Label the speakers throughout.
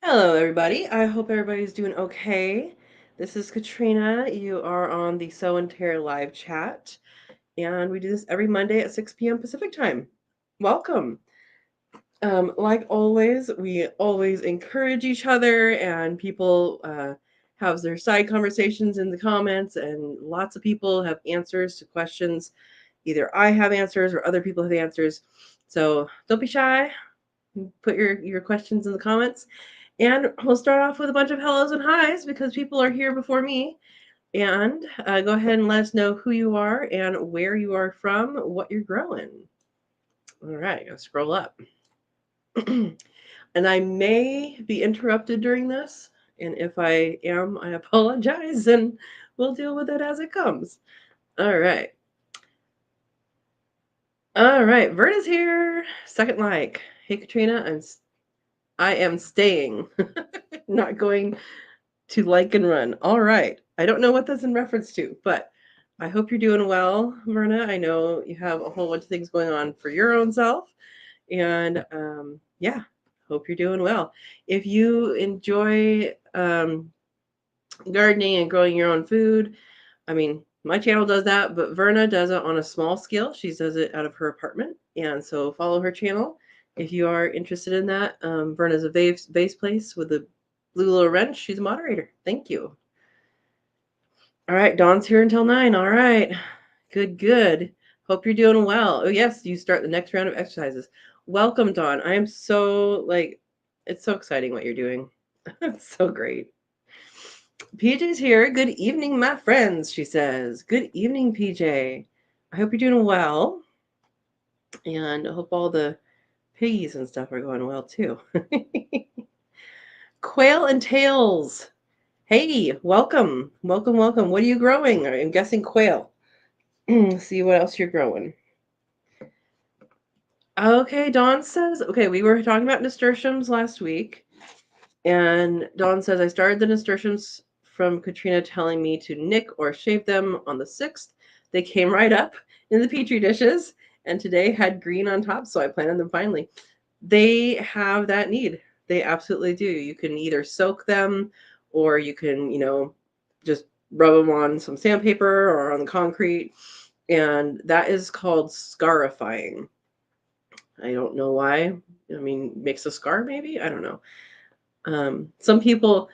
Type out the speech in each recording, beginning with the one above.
Speaker 1: Hello, everybody. I hope everybody's doing okay. This is Katrina. You are on the Sow and Tare live chat, and we do this every Monday at 6 p.m. Pacific time. Welcome. Like always, we always encourage each other, and people have their side conversations in the comments, and lots of people have answers to questions. Either I have answers or other people have answers. So don't be shy. Put your questions in the comments. And we'll start off with a bunch of hellos and highs because people are here before me. And go ahead and let us know who you are and where you are from, what you're growing. All right, I'll scroll up. And I may be interrupted during this. And if I am, I apologize and we'll deal with it as it comes. All right. All right, Verna's here. Second like. Hey, Katrina, I am staying, not going to like and run. All right. I don't know what that's in reference to, but I hope you're doing well, Myrna. I know you have a whole bunch of things going on for your own self. And yeah, hope you're doing well. If you enjoy gardening and growing your own food, I mean, my channel does that, but Verna does it on a small scale. She does it out of her apartment. And so follow her channel if you are interested in that. Verna's a vase place with a blue little wrench. She's a moderator. Thank you. All right, Dawn's here until 9. All right. Good, good. Hope you're doing well. Oh, yes, you start the next round of exercises. Welcome, Dawn. I am so, it's so exciting what you're doing. It's so great. PJ's here. Good evening, my friends, she says. Good evening, PJ. I hope you're doing well. And I hope all the piggies and stuff are going well, too. Quail and tails. Hey, welcome. Welcome, welcome. What are you growing? I'm guessing quail. See what else you're growing. Okay, Dawn says, okay, we were talking about nasturtiums last week. And Dawn says, I started the nasturtiums from Katrina telling me to nick or shave them on the 6th. They came right up in the Petri dishes and today had green on top, so I planted them finally. They have that need. They absolutely do. You can either soak them or you can, just rub them on some sandpaper or on the concrete. And that is called scarifying. I don't know why. I mean, makes a scar maybe? I don't know. Some people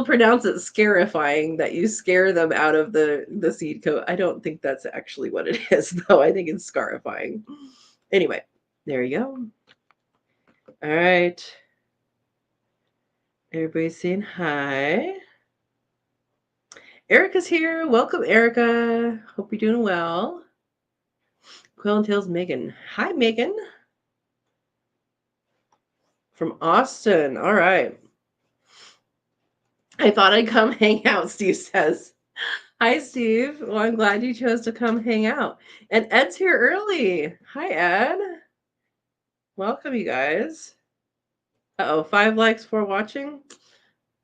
Speaker 1: pronounce it scarifying, that you scare them out of the seed coat. I don't think that's actually what it is, though. I think it's scarifying. Anyway, there you go. All right. Everybody's saying hi. Erica's here. Welcome, Erica. Hope you're doing well. Quill and Tails Megan. Hi, Megan. From Austin. All right. I thought I'd come hang out, Steve says. Hi, Steve. Well, I'm glad you chose to come hang out. And Ed's here early. Hi, Ed. Welcome, you guys. Uh-oh, 5 likes for watching.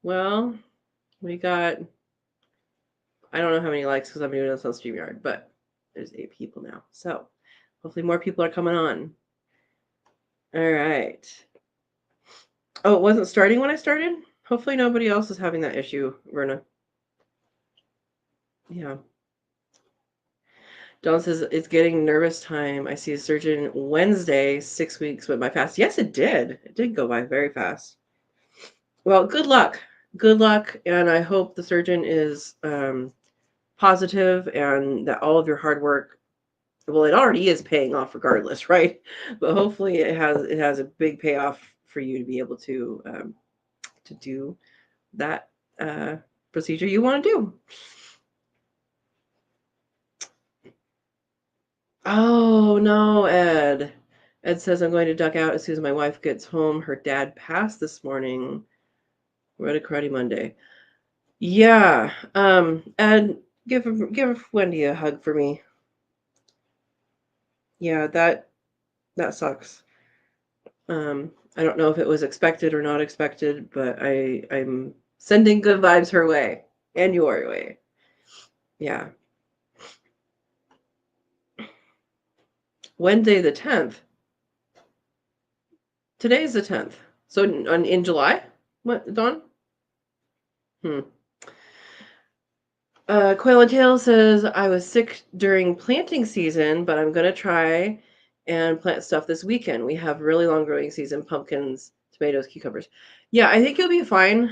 Speaker 1: Well, we got, I don't know how many likes because I'm doing this on StreamYard, but there's 8 people now. So hopefully more people are coming on. All right. Oh, it wasn't starting when I started? Hopefully nobody else is having that issue, Verna. Yeah. Dawn says, it's getting nervous time. I see a surgeon Wednesday, 6 weeks with my fast. Yes, it did. It did go by very fast. Well, good luck. Good luck. And I hope the surgeon is positive and that all of your hard work, well, it already is paying off regardless, right? But hopefully it has a big payoff for you to be able to do that procedure you want to do. Oh, no, Ed. Ed says, I'm going to duck out as soon as my wife gets home. Her dad passed this morning. We're at a Karate Monday. Yeah. Ed, give Wendy a hug for me. Yeah, that sucks. I don't know if it was expected or not expected, but I'm sending good vibes her way and your way. Yeah. Wednesday the 10th. Today's the 10th. So in July? What, Dawn? Quail and Tail says, I was sick during planting season, but I'm going to try and plant stuff this weekend. We have really long growing season, pumpkins, tomatoes, cucumbers. Yeah, I think you'll be fine.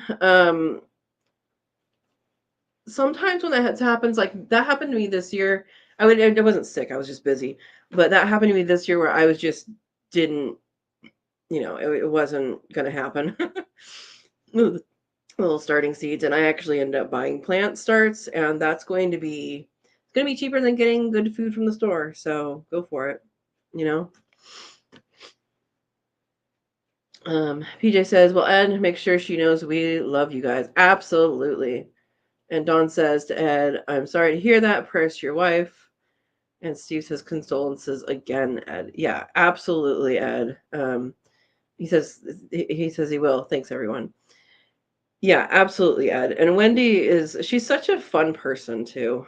Speaker 1: Sometimes when that happens, like that happened to me this year. I wasn't sick, I was just busy. But that happened to me this year where I was just didn't, it wasn't going to happen. Little starting seeds, and I actually ended up buying plant starts, and that's going to be cheaper than getting good food from the store. So go for it, you know. PJ says, well, Ed, make sure she knows we love you guys. Absolutely. And Dawn says to Ed, I'm sorry to hear that. Prayers to your wife. And Steve says, condolences again, Ed. Yeah, absolutely, Ed. He says he will. Thanks, everyone. Yeah, absolutely, Ed. And Wendy she's such a fun person too.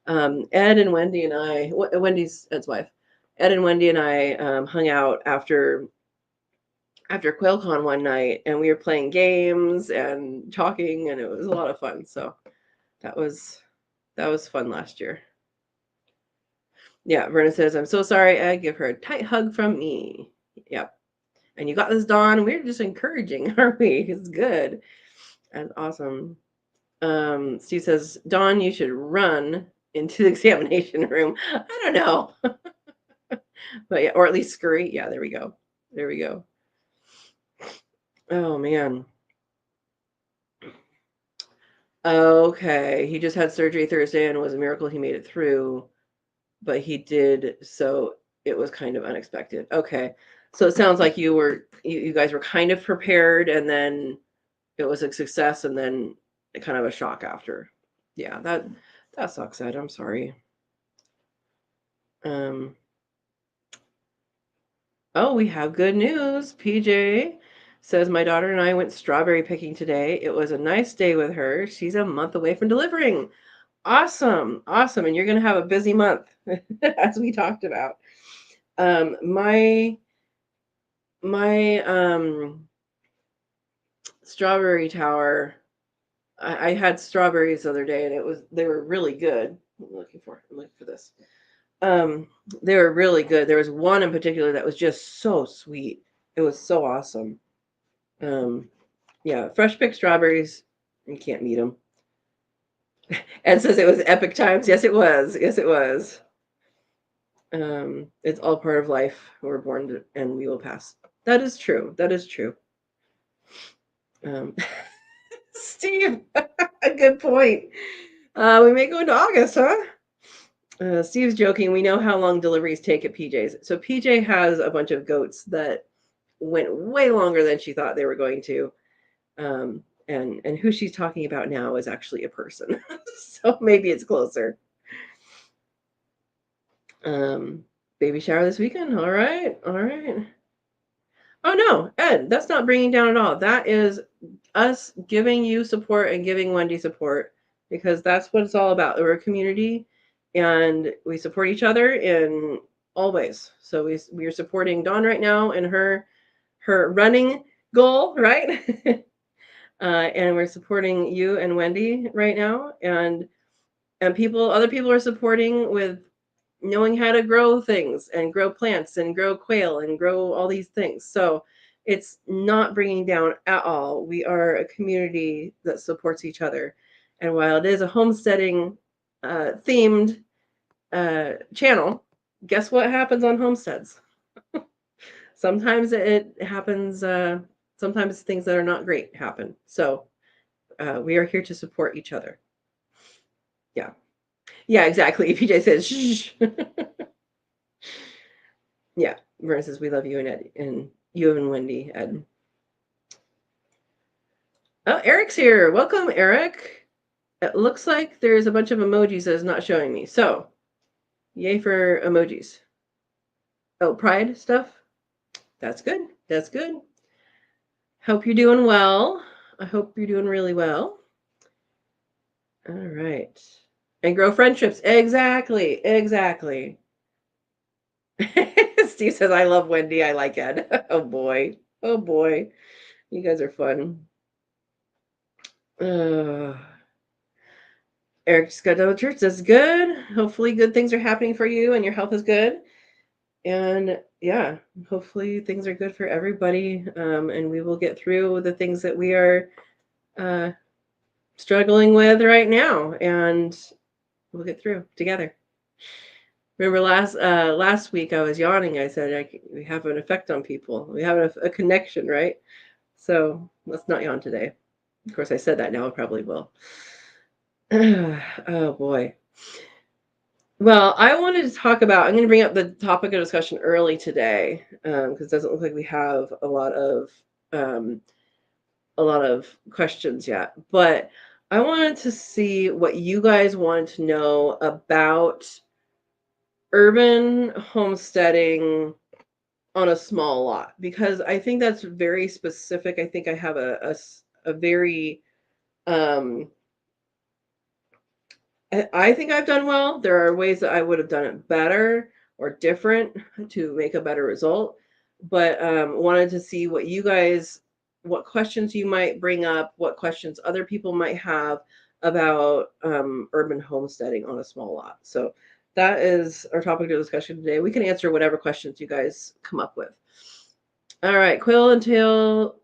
Speaker 1: Ed and Wendy and I, Wendy's Ed's wife, Ed and Wendy and I hung out after QuailCon one night, and we were playing games and talking, and it was a lot of fun. So that was fun last year. Yeah, Verna says, I'm so sorry, Ed. Give her a tight hug from me. Yep. And you got this, Dawn. We're just encouraging, aren't we? It's good. That's awesome. Steve says, Dawn, you should run into the examination room. I don't know. But yeah, or at least scurry. Yeah, there we go. There we go. Oh man. Okay. He just had surgery Thursday and it was a miracle he made it through. But he did, so it was kind of unexpected. Okay. So it sounds like you guys were kind of prepared, and then it was a success, and then kind of a shock after. Yeah, that sucks, Ed. I'm sorry. Oh, we have good news. PJ says, my daughter and I went strawberry picking today. It was a nice day with her. She's a month away from delivering. Awesome. Awesome. And you're going to have a busy month, as we talked about. My strawberry tower, I had strawberries the other day, and they were really good. I'm looking for this. They were really good. There was one in particular that was just so sweet. It was so awesome. Yeah, fresh picked strawberries, you can't beat them. Ed says it was epic times. Yes, it was. Yes, it was. It's all part of life. We're born and we will pass. That is true. That is true. Steve, a good point. We may go into August, huh? Steve's joking. We know how long deliveries take at PJ's. So PJ has a bunch of goats that went way longer than she thought they were going to. And who she's talking about now is actually a person. So maybe it's closer. Baby shower this weekend. All right. All right. Oh no, Ed, that's not bringing down at all. That is us giving you support and giving Wendy support, because that's what it's all about. We're a community and we support each other in all ways. So we are supporting Dawn right now in her running goal, right? And we're supporting you and Wendy right now, and other people are supporting with knowing how to grow things and grow plants and grow quail and grow all these things. So it's not bringing down at all. We are a community that supports each other. And while it is a homesteading themed channel, guess what happens on homesteads? Sometimes it happens, sometimes things that are not great happen. So we are here to support each other. Yeah. Yeah, exactly. PJ says, shh. Yeah, versus we love you and Ed, and you and Wendy, Ed. Oh, Eric's here. Welcome, Eric. It looks like there's a bunch of emojis that is not showing me. So, yay for emojis. Oh, pride stuff? That's good. That's good. Hope you're doing well. I hope you're doing really well. All right. And grow friendships. Exactly. Exactly. Steve says, I love Wendy. I like Ed. Oh, boy. Oh, boy. You guys are fun. Uh, Eric's got no church. That's good. Hopefully, good things are happening for you and your health is good. And yeah, hopefully things are good for everybody. And we will get through the things that we are uh, struggling with right now, and we'll get through together. Remember last week I was yawning. I said we have an effect on people. We have a connection, right? So let's not yawn today. Of course, I said that now. I probably will. Oh boy. Well, I wanted to talk about. I'm going to bring up the topic of discussion early today because it doesn't look like we have um, a lot of questions yet. But I wanted to see what you guys want to know about urban homesteading on a small lot, because I think that's very specific. I think I have a very um, I think I've done well. There are ways that I would have done it better or different to make a better result. But wanted to see what questions you might bring up, what questions other people might have about urban homesteading on a small lot. So that is our topic of discussion today. We can answer whatever questions you guys come up with. All right, Quill and Tail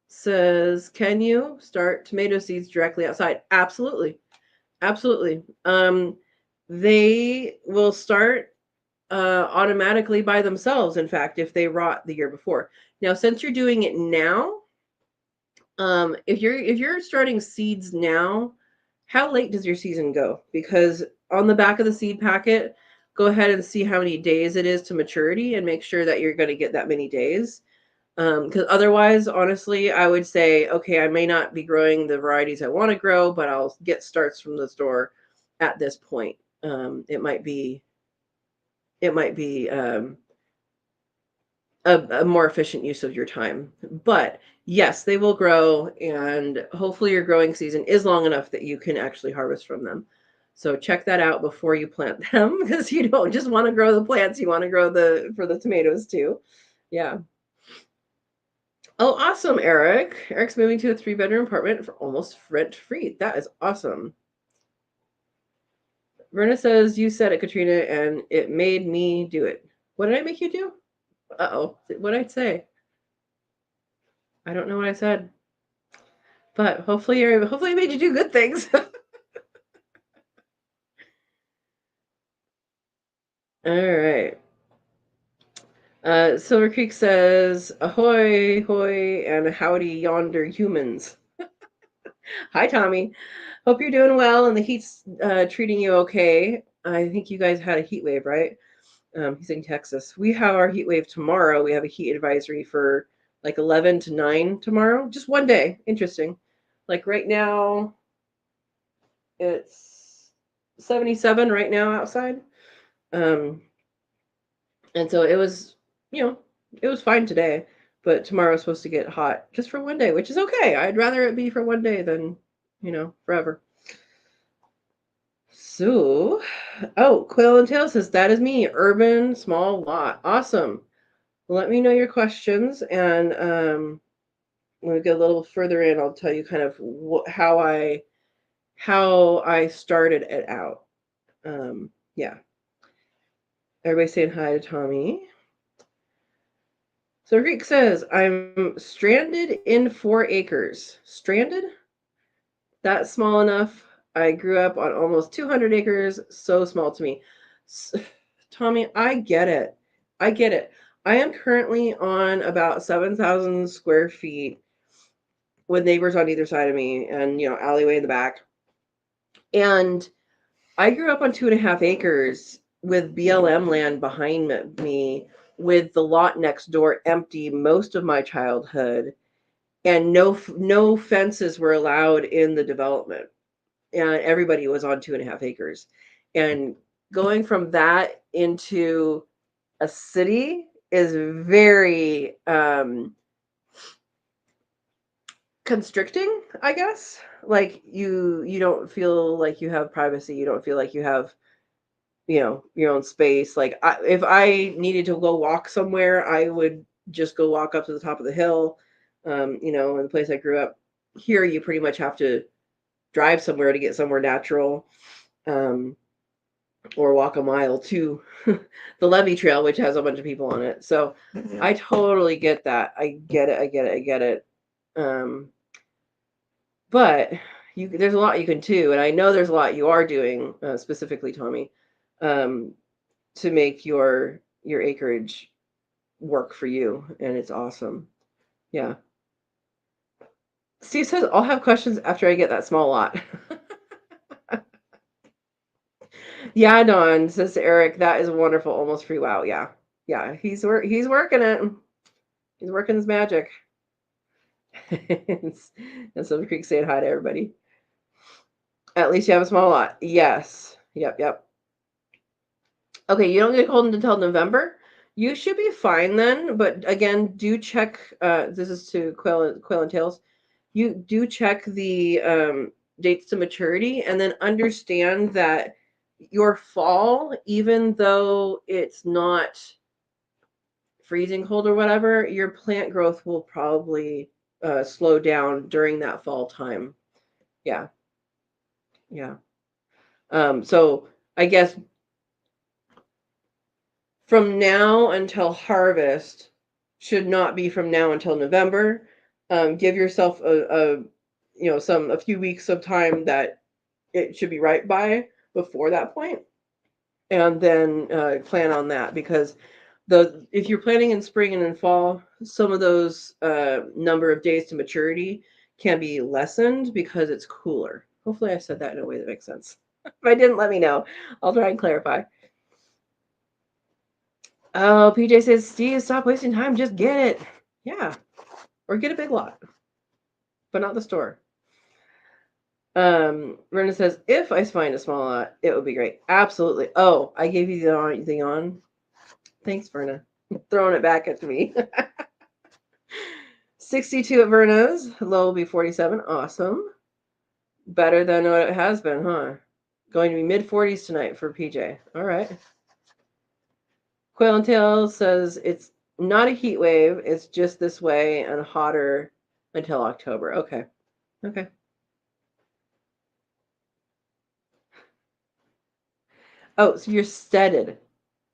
Speaker 1: says, can you start tomato seeds directly outside? Absolutely. Absolutely. They will start automatically by themselves, in fact, if they rot the year before. Now, since you're doing it now, if you're starting seeds now, how late does your season go? Because on the back of the seed packet, go ahead and see how many days it is to maturity and make sure that you're going to get that many days. Because otherwise, honestly, I would say, okay, I may not be growing the varieties I want to grow, but I'll get starts from the store at this point. It might be a more efficient use of your time. But yes, they will grow, and hopefully your growing season is long enough that you can actually harvest from them. So check that out before you plant them, because you don't just want to grow the plants, you want to grow the tomatoes too. Yeah. Oh, awesome, Eric. Eric's moving to a 3-bedroom apartment for almost rent free. That is awesome. Verna says, you said it, Katrina, and it made me do it. What did I make you do? Uh-oh. What did I say? I don't know what I said. But hopefully I made you do good things. All right. Silver Creek says, ahoy, hoy, and howdy yonder humans. Hi, Tommy. Hope you're doing well and the heat's treating you okay. I think you guys had a heat wave, right? He's in Texas. We have our heat wave tomorrow. We have a heat advisory for like 11 to 9 tomorrow. Just one day. Interesting. Like right now, it's 77 right now outside. Um, and so you know, it was fine today, but tomorrow's supposed to get hot just for one day, which is okay. I'd rather it be for one day than, forever. So, oh, Quill and Tail says, that is me, urban small lot. Awesome. Let me know your questions, and when we get a little further in, I'll tell you kind of how I started it out. Yeah. Everybody saying hi to Tommy. So Greek says, I'm stranded in 4 acres. Stranded? That's small enough. I grew up on almost 200 acres. So small to me. Tommy, I get it. I get it. I am currently on about 7,000 square feet with neighbors on either side of me and, alleyway in the back. And I grew up on 2.5 acres with BLM land behind me, with the lot next door empty most of my childhood, and no fences were allowed in the development, and everybody was on 2.5 acres. And going from that into a city is very constricting, I guess. Like you don't feel like you have privacy. You don't feel like you have, your own space. Like if I needed to go walk somewhere, I would just go walk up to the top of the hill. In the place I grew up. Here, you pretty much have to drive somewhere to get somewhere natural, or walk a mile to the Levee Trail, which has a bunch of people on it. So I totally get that. I get it. But there's a lot you can do, and I know there's a lot you are doing, specifically, Tommy, to make your acreage work for you, and it's awesome. Yeah. Steve says, I'll have questions after I get that small lot. Yeah, Dawn, says Eric, that is wonderful. Almost free. Wow. Yeah. Yeah. He's working it. He's working his magic. And Silver Creek saying hi to everybody. At least you have a small lot. Yes. Yep. Okay, you don't get cold until November. You should be fine then. But again, do check. This is to Quail and Tails. You do check the dates to maturity, and then understand that your fall, even though it's not freezing cold or whatever, your plant growth will probably slow down during that fall time. Yeah. So I guess from now until harvest should not be from now until November. Give yourself a few weeks of time that it should be right by before that point, and then plan on that, because if you're planting in spring and in fall, some of those number of days to maturity can be lessened because it's cooler. Hopefully I said that in a way that makes sense. If I didn't, let me know. I'll try and clarify. Oh, PJ says, Steve, stop wasting time. Just get it. Yeah. Or get a big lot, but not the store. Rena says, if I find a small lot, it would be great. Absolutely. Oh, I gave you the thing on. Thanks, Verna. Throwing it back at me. 62 at Verna's. Low will be 47. Awesome. Better than what it has been, huh? Going to be mid-40s tonight for PJ. All right. Quail and Tail says it's not a heat wave. It's just this way and hotter until October. Okay. Oh, so you're steaded,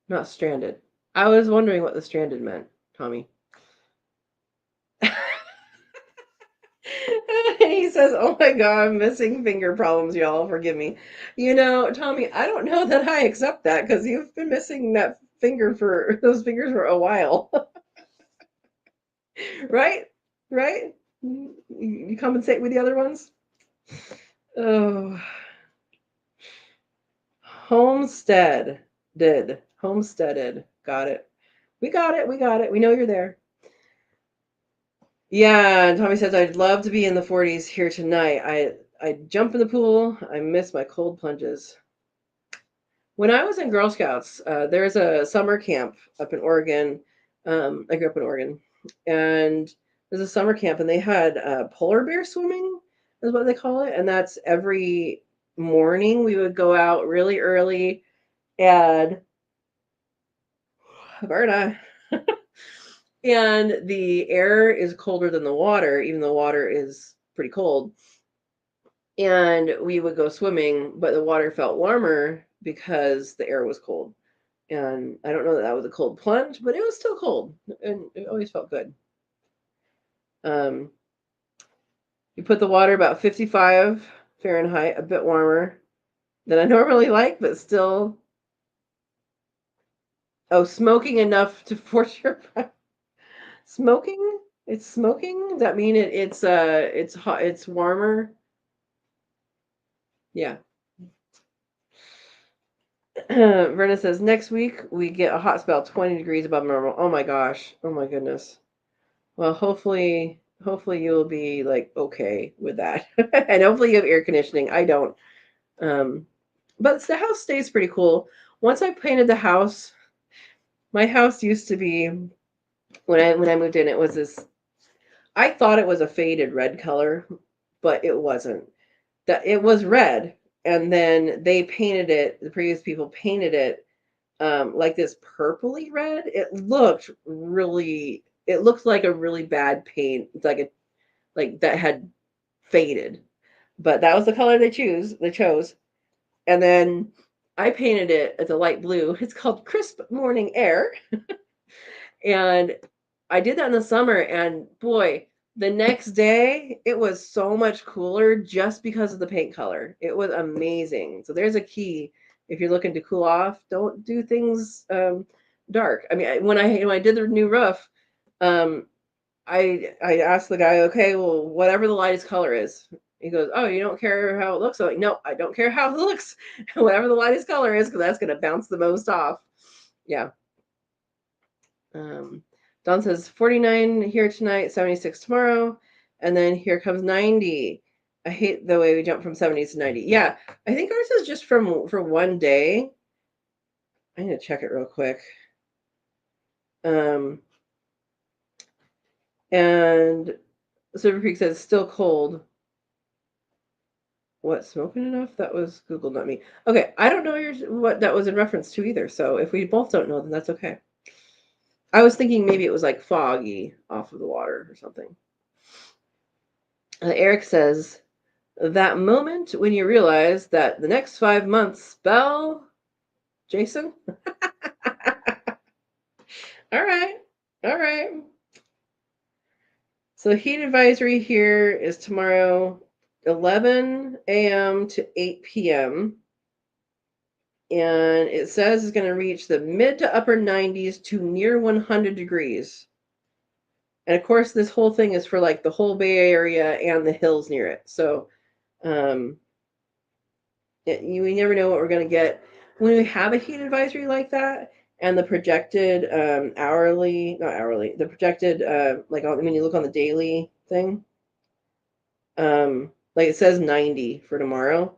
Speaker 1: not stranded. I was wondering what the stranded meant, Tommy. He says, "Oh my God, I'm missing finger problems, y'all. Forgive me." Tommy, I don't know that I accept that, because you've been missing those fingers for a while, right? Right? You compensate with the other ones. Oh, homesteaded. Homesteaded. Got it. We got it. We know you're there. Yeah, and Tommy says, I'd love to be in the 40s here tonight. I jump in the pool. I miss my cold plunges. When I was in Girl Scouts, there's a summer camp up in Oregon. I grew up in Oregon, and there's a summer camp, and they had polar bear swimming, is what they call it, and that's every morning. We would go out really early, and Verna. And the air is colder than the water, even though water is pretty cold. And we would go swimming, but the water felt warmer because the air was cold. And I don't know that was a cold plunge, but it was still cold, and it always felt good. You put the water about 55 Fahrenheit, a bit warmer than I normally like, but still. Oh, smoking enough to force your smoking. It's smoking. Does that mean it's hot? It's warmer. Yeah. Verna says, next week we get a hot spell, 20 degrees above normal. Oh my gosh. Oh my goodness. Well, hopefully you'll be like okay with that. And hopefully you have air conditioning. I don't. But the house stays pretty cool. Once I painted the house, my house used to be, when I moved in, it was this, I thought it was a faded red color, but it wasn't. That it was red, and then the previous people painted it like this purpley red. It looked like a really bad paint, like that had faded. but that was the color they chose. And then I painted it as a light blue. It's called Crisp Morning Air. And I did that in the summer, and boy, the next day it was so much cooler just because of the paint color. It was amazing. So there's a key if you're looking to cool off. Don't do things dark. I mean, when I did the new roof, um, I asked the guy, okay, well, whatever the lightest color is. He goes, oh, you don't care how it looks? I'm like, no, I don't care how it looks. Whatever the lightest color is, because that's going to bounce the most off. Yeah. Dawn says 49 here tonight, 76 tomorrow, and then here comes 90. I hate the way we jump from 70s to 90. Yeah, I think ours is just for one day. I need to check it real quick. And Silver Creek says still cold. What, smoking enough? That was Google, not me. Okay, I don't know what that was in reference to either. So if we both don't know, then that's okay. I was thinking maybe it was like foggy off of the water or something. Eric says, that moment when you realize that the next 5 months spell Jason. All right. All right. So the heat advisory here is tomorrow, 11 a.m. to 8 p.m. And it says it's going to reach the mid to upper 90s to near 100 degrees. And of course, this whole thing is for like the whole Bay Area and the hills near it. So we never know what we're going to get. When we have a heat advisory like that, and the projected the projected, like when you look on the daily thing, like it says 90 for tomorrow.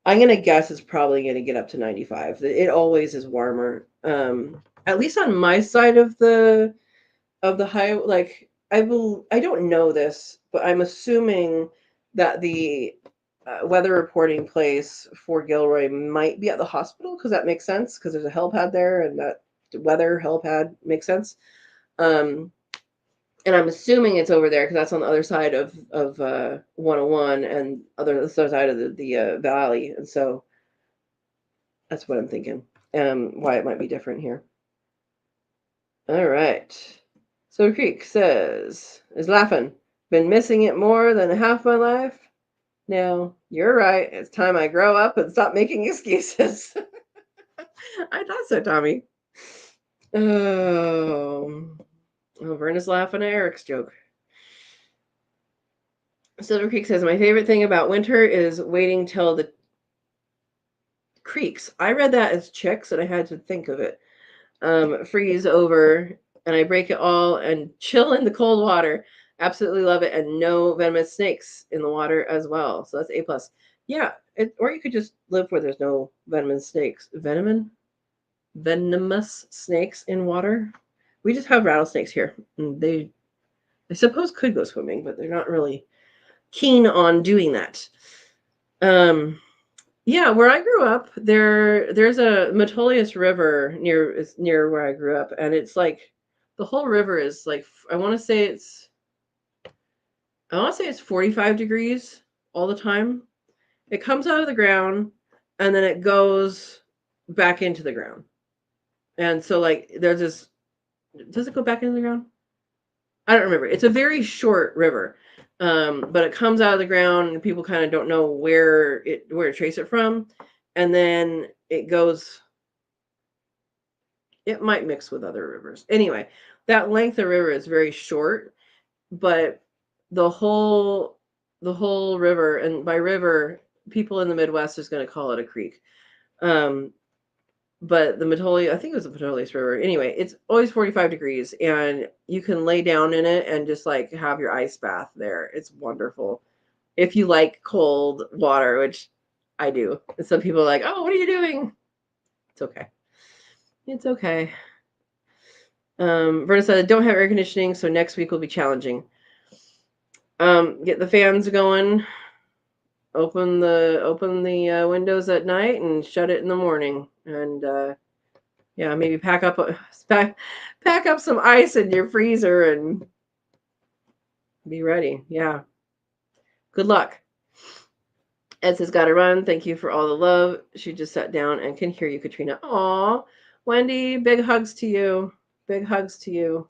Speaker 1: I'm going to guess it's probably going to get up to 95. It always is warmer. At least on my side of the high, like I don't know this, but I'm assuming that the weather reporting place for Gilroy might be at the hospital, because that makes sense, because there's a helipad there, and that weather helipad makes sense. And I'm assuming it's over there because that's on the other side of 101 and other side of the valley, and so that's what I'm thinking. Why it might be different here. All right. So Creek says, is laughing. Been missing it more than half my life. No, you're right. It's time I grow up and stop making excuses. I thought so, Tommy. Oh, Verna's laughing at Eric's joke. Silver Creek says, my favorite thing about winter is waiting till the creeks. I read that as chicks, and I had to think of it. Freeze over, and I break it all and chill in the cold water. Absolutely love it, and no venomous snakes in the water as well. So that's A+. Yeah, or you could just live where there's no venomous snakes. Venomous snakes in water. We just have rattlesnakes here. And they, I suppose, could go swimming, but they're not really keen on doing that. Yeah, where I grew up, there's a Metolius River near where I grew up, and it's like the whole river is like, I want to say it's 45 degrees all the time. It comes out of the ground and then it goes back into the ground. And so like there's this, does it go back into the ground? I don't remember. It's a very short river. But it comes out of the ground and people kind of don't know where to trace it from. And then it goes, it might mix with other rivers. Anyway, that length of river is very short, but the whole river, and by river, people in the Midwest is going to call it a creek. But the Metolius, I think it was the Metolius River. Anyway, it's always 45 degrees, and you can lay down in it and just like have your ice bath there. It's wonderful. If you like cold water, which I do. And some people are like, oh, what are you doing? It's okay. It's okay. Verna said, don't have air conditioning, so next week will be challenging. Get the fans going. Open the windows at night and shut it in the morning. And yeah, maybe pack up some ice in your freezer and be ready. Yeah. Good luck. Ed says, gotta run. Thank you for all the love. She just sat down and can hear you, Katrina. Aw, Wendy, big hugs to you. Big hugs to you.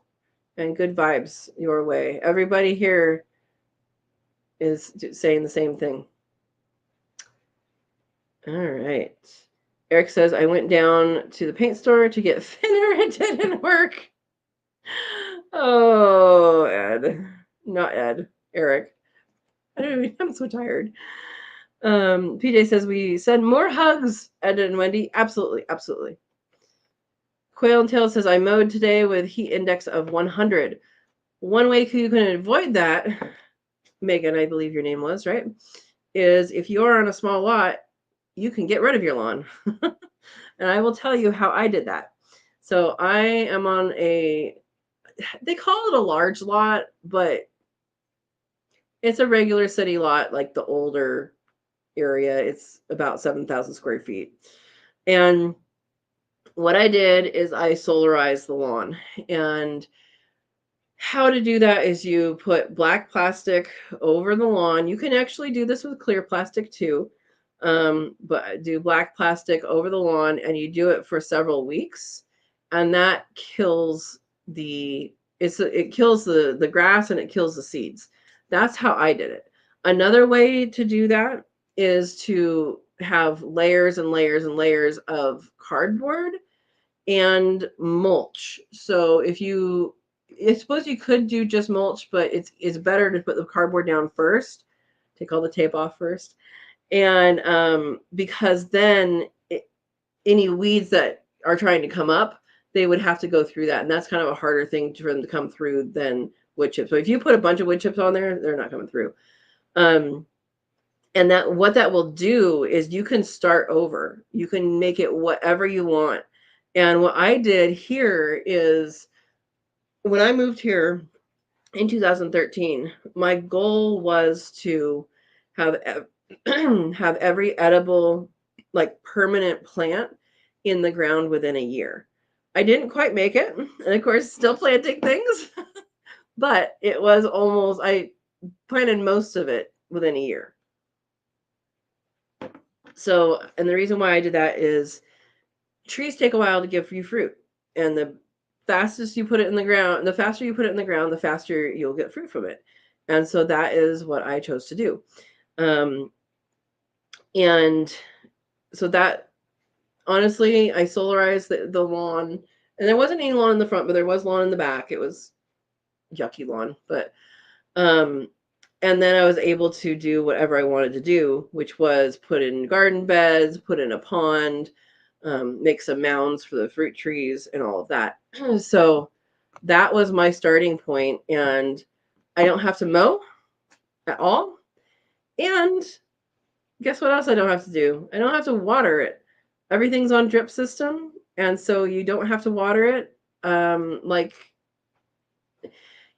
Speaker 1: And good vibes your way. Everybody here is saying the same thing. All right. Eric says, I went down to the paint store to get thinner. It didn't work. Oh, Ed. Not Ed. Eric. I'm so tired. PJ says, we send more hugs, Ed and Wendy. Absolutely. Absolutely. Quail and Tail says, I mowed today with heat index of 100. One way you can avoid that, Megan, I believe your name was, right, is if you're on a small lot, you can get rid of your lawn. And I will tell you how I did that. So I am on they call it a large lot, but it's a regular city lot, like the older area. It's about 7,000 square feet. And what I did is I solarized the lawn. And how to do that is you put black plastic over the lawn. You can actually do this with clear plastic too. But do black plastic over the lawn, and you do it for several weeks, and that kills it kills the grass, and it kills the seeds. That's how I did it. Another way to do that is to have layers and layers and layers of cardboard and mulch. So I suppose you could do just mulch, but it's better to put the cardboard down first, take all the tape off first, and because then any weeds that are trying to come up, they would have to go through that, and that's kind of a harder thing for them to come through than wood chips. So if you put a bunch of wood chips on there, they're not coming through. And what that will do is you can start over. You can make it whatever you want. And what I did here is when I moved here in 2013, my goal was to have have every edible, like permanent plant in the ground within a year. I didn't quite make it, and of course, still planting things, but it was almost, I planted most of it within a year. So, and the reason why I did that is trees take a while to give you fruit, and the fastest you put it in the ground, the faster you put it in the ground, the faster you'll get fruit from it. And so that is what I chose to do. And so that, honestly, I solarized the lawn, and there wasn't any lawn in the front, but there was lawn in the back. It was yucky lawn, but and then I was able to do whatever I wanted to do, which was put in garden beds, put in a pond, make some mounds for the fruit trees and all of that. So that was my starting point, and I don't have to mow at all. And guess what else I don't have to do? I don't have to water it. Everything's on drip system, and so you don't have to water it. Like,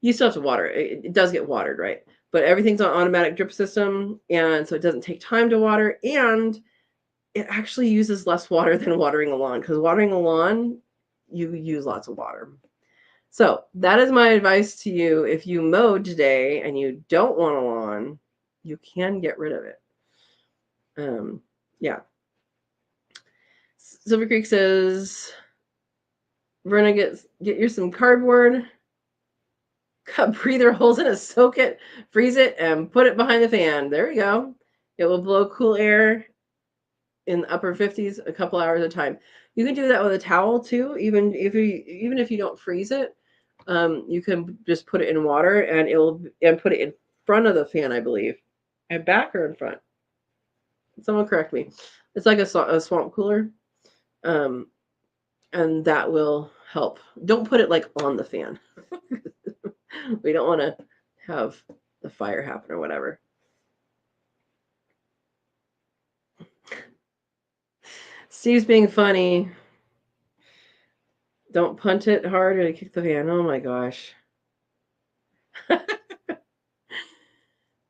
Speaker 1: you still have to water it. It does get watered, right? But everything's on automatic drip system, and so it doesn't take time to water, and it actually uses less water than watering a lawn, because watering a lawn, you use lots of water. So that is my advice to you. If you mowed today and you don't want a lawn, you can get rid of it. Yeah. Silver Creek says, Verna, get you some cardboard, cut breather holes in it, soak it, freeze it, and put it behind the fan. There we go. It will blow cool air in the upper 50s a couple hours at a time. You can do that with a towel too, even if you don't freeze it. You can just put it in water, and put it in front of the fan, I believe. And back or in front? Someone correct me. It's like a swamp cooler. And that will help. Don't put it like on the fan. We don't want to have the fire happen or whatever. Steve's being funny. Don't punt it hard or kick the fan. Oh my gosh.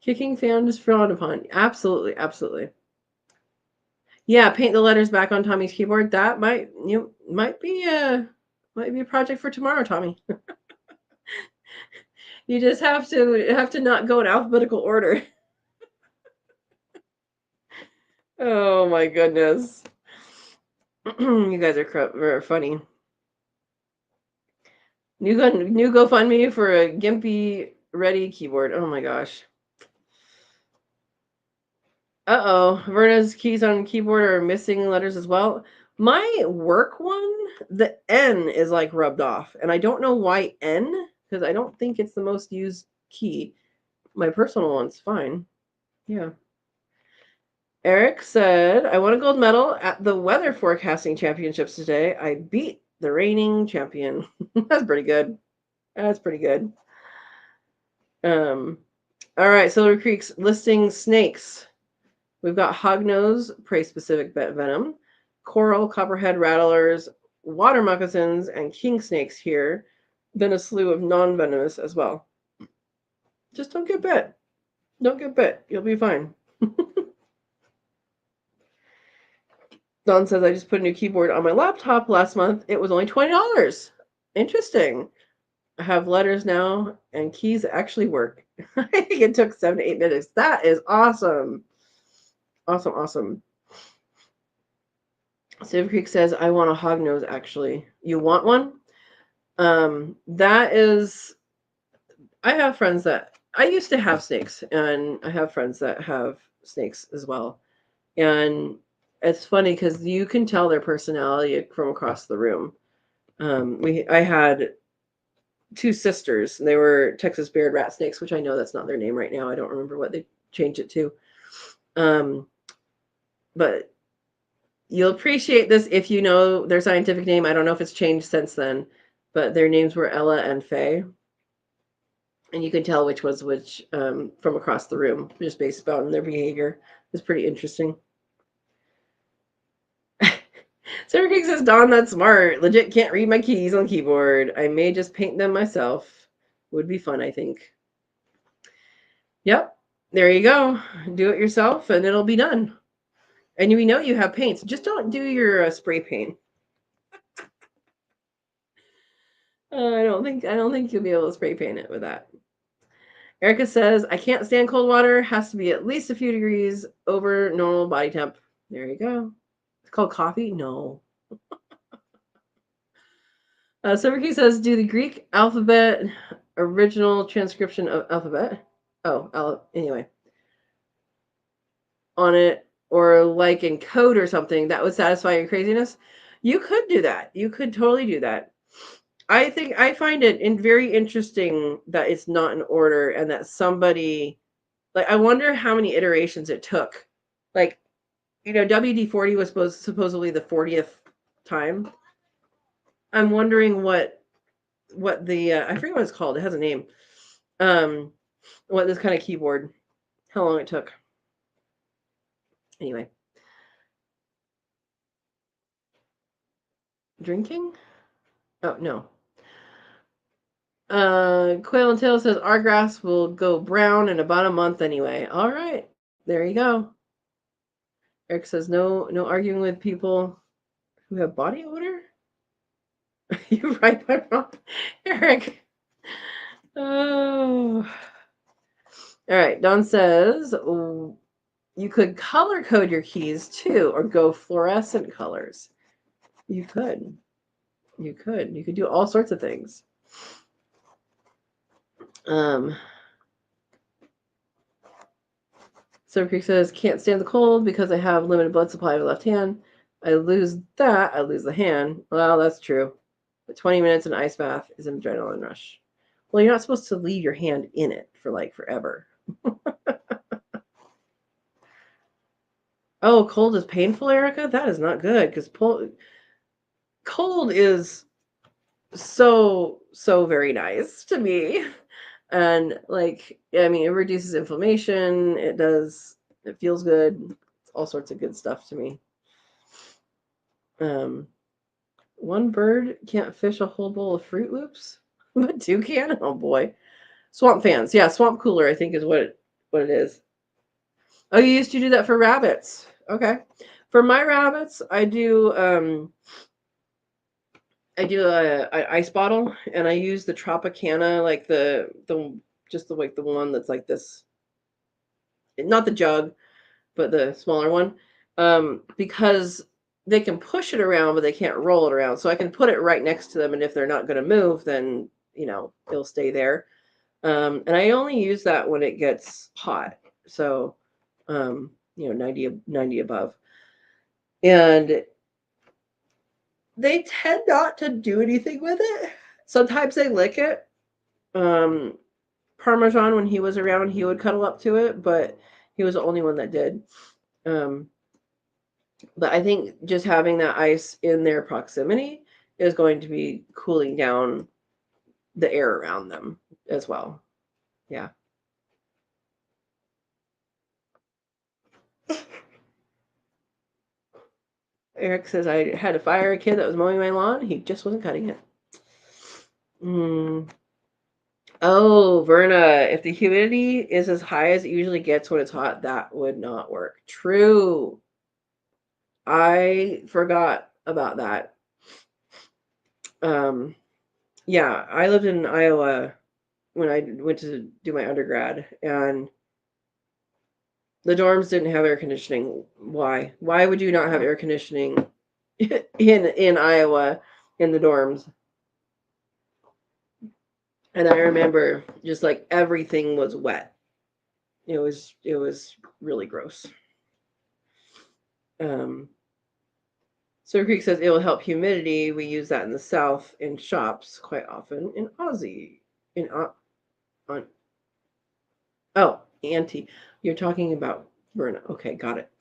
Speaker 1: Kicking fan is frowned upon. Absolutely, absolutely. Yeah, paint the letters back on Tommy's keyboard. That might be a project for tomorrow, Tommy. You just have to not go in alphabetical order. Oh my goodness. You guys are funny. New GoFundMe for a Gimpy ready keyboard. Oh my gosh. Uh-oh. Verna's keys on keyboard are missing letters as well. My work one, the N is like rubbed off, and I don't know why N, because I don't think it's the most used key. My personal one's fine. Yeah. Eric said, I won a gold medal at the weather forecasting championships today. I beat the reigning champion. That's pretty good. That's pretty good. Um, all right, Silver Creek's listing snakes. We've got hognose, prey-specific venom, coral, copperhead rattlers, water moccasins, and king snakes here. Then a slew of non-venomous as well. Just don't get bit. Don't get bit. You'll be fine. Don says, I just put a new keyboard on my laptop last month. It was only $20. Interesting. I have letters now, and keys actually work. I think it took 7 to 8 minutes. That is awesome. Awesome, awesome. Silver Creek says, I want a hognose, actually. You want one? That is, I have friends that, I used to have snakes, and I have friends that have snakes as well. And it's funny because you can tell their personality from across the room. I had 2 sisters, and they were Texas beard rat snakes, which I know that's not their name right now. I don't remember what they changed it to. But you'll appreciate this if you know their scientific name. I don't know if it's changed since then, but their names were Ella and Faye. And you can tell which was which from across the room, just based on their behavior. It's pretty interesting. Sarah King says, Don, that's smart. Legit can't read my keys on keyboard. I may just paint them myself. Would be fun, I think. Yep. There you go. Do it yourself and it'll be done. And we know you have paints. Just don't do your spray paint. I don't think you'll be able to spray paint it with that. Erica says, I can't stand cold water. Has to be at least a few degrees over normal body temp. There you go. It's called coffee? No. Silver Key says, do the Greek alphabet original transcription of alphabet. Oh, anyway. On it, or like in code or something that would satisfy your craziness. You could do that. You could totally do that. I find it very interesting that it's not in order and that somebody, like, I wonder how many iterations it took. Like, WD-40 was supposedly the 40th time. I'm wondering what the I forget what it's called. It has a name. What this kind of keyboard, how long it took. Anyway. Drinking? Oh, no. Quail and Tail says our grass will go brown in about a month anyway. All right. There you go. Eric says no arguing with people who have body odor. You're right, by wrong. Eric. Oh. All right. Don says you could color code your keys too, or go fluorescent colors. You could. You could do all sorts of things. Silver Creek says, can't stand the cold because I have limited blood supply of the left hand. I lose that, I lose the hand. Well, that's true. But 20 minutes in an ice bath is an adrenaline rush. Well, you're not supposed to leave your hand in it for like forever. Oh, cold is painful, Erica? That is not good because cold is so very nice to me. And like, I mean, it reduces inflammation. It feels good. It's all sorts of good stuff to me. One bird can't fish a whole bowl of Fruit Loops, but 2 can. Oh boy, swamp fans. Yeah, swamp cooler. I think is what it is. Oh, you used to do that for rabbits. Okay, for my rabbits, I do a ice bottle, and I use the Tropicana, like the like the one that's like this, not the jug, but the smaller one. because they can push it around, but they can't roll it around. So I can put it right next to them, and if they're not going to move, then it'll stay there. And I only use that when it gets hot, so 90 above, and they tend not to do anything with it. Sometimes they lick it. Parmesan, when he was around, he would cuddle up to it, but he was the only one that did. But I think just having that ice in their proximity is going to be cooling down the air around them as well. Yeah. Eric says, I had to fire a kid that was mowing my lawn. He just wasn't cutting it. Oh, Verna, if the humidity is as high as it usually gets when it's hot, that would not work. True. I forgot about that. Yeah, I lived in Iowa when I went to do my undergrad, and the dorms didn't have air conditioning. Why? Why would you not have air conditioning in Iowa in the dorms? And I remember just like everything was wet. It was really gross. Silver Creek says it will help humidity. We use that in the South in shops quite often. In Aussie, on Auntie, you're talking about Verna. Okay, got it.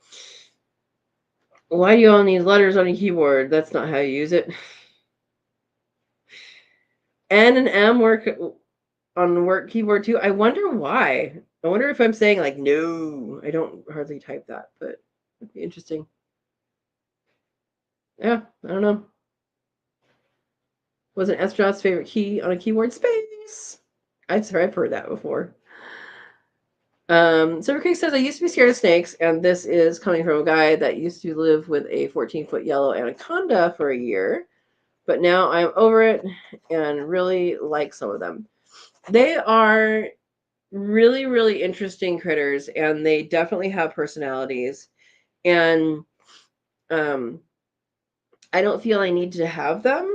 Speaker 1: Why do you all need letters on a keyboard? That's not how you use it. N and M work on the work keyboard too. I wonder why. I wonder if I'm saying like no. I don't hardly type that, but it'd be interesting. Yeah, I don't know. Was an astronaut's favorite key on a keyboard? Space. I've heard that before. Silver Creek says, I used to be scared of snakes, and this is coming from a guy that used to live with a 14-foot yellow anaconda for a year, but now I'm over it and really like some of them. They are really, really interesting critters, and they definitely have personalities. And I don't feel I need to have them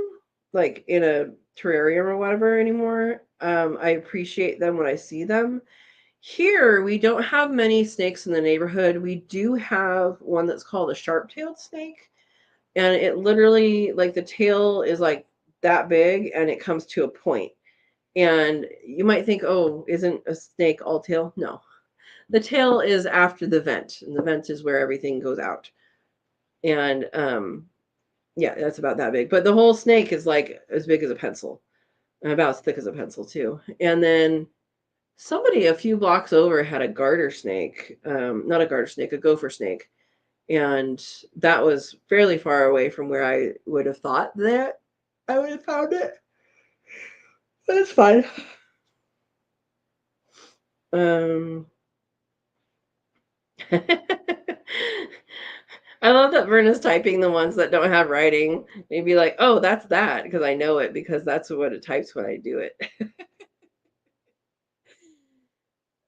Speaker 1: like in a terrarium or whatever anymore. I appreciate them when I see them. Here, we don't have many snakes in the neighborhood. We do have one that's called a sharp-tailed snake, and it literally, like, the tail is like that big and it comes to a point. And you might think, oh, isn't a snake all tail? No. The tail is after the vent, and the vent is where everything goes out. And yeah, that's about that big. But the whole snake is like as big as a pencil, and about as thick as a pencil too. And then somebody a few blocks over had a garter snake, not a garter snake, a gopher snake. And that was fairly far away from where I would have thought that I would have found it. But it's fine. I love that Verna's typing the ones that don't have writing. Maybe like, oh, that's that, because I know it, because that's what it types when I do it.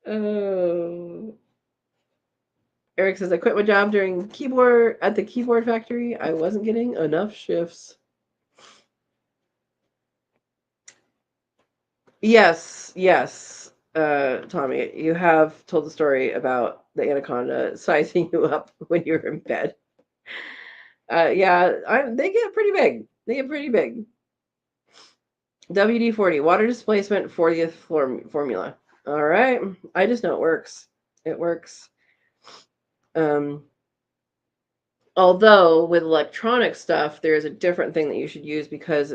Speaker 1: Oh. Eric says, I quit my job during at the keyboard factory. I wasn't getting enough shifts. Yes, Tommy, you have told the story about the anaconda sizing you up when you were in bed. Yeah, they get pretty big. They get pretty big. WD-40, water displacement 40th formula. All right. I just know it works. It works. Although with electronic stuff, there's a different thing that you should use, because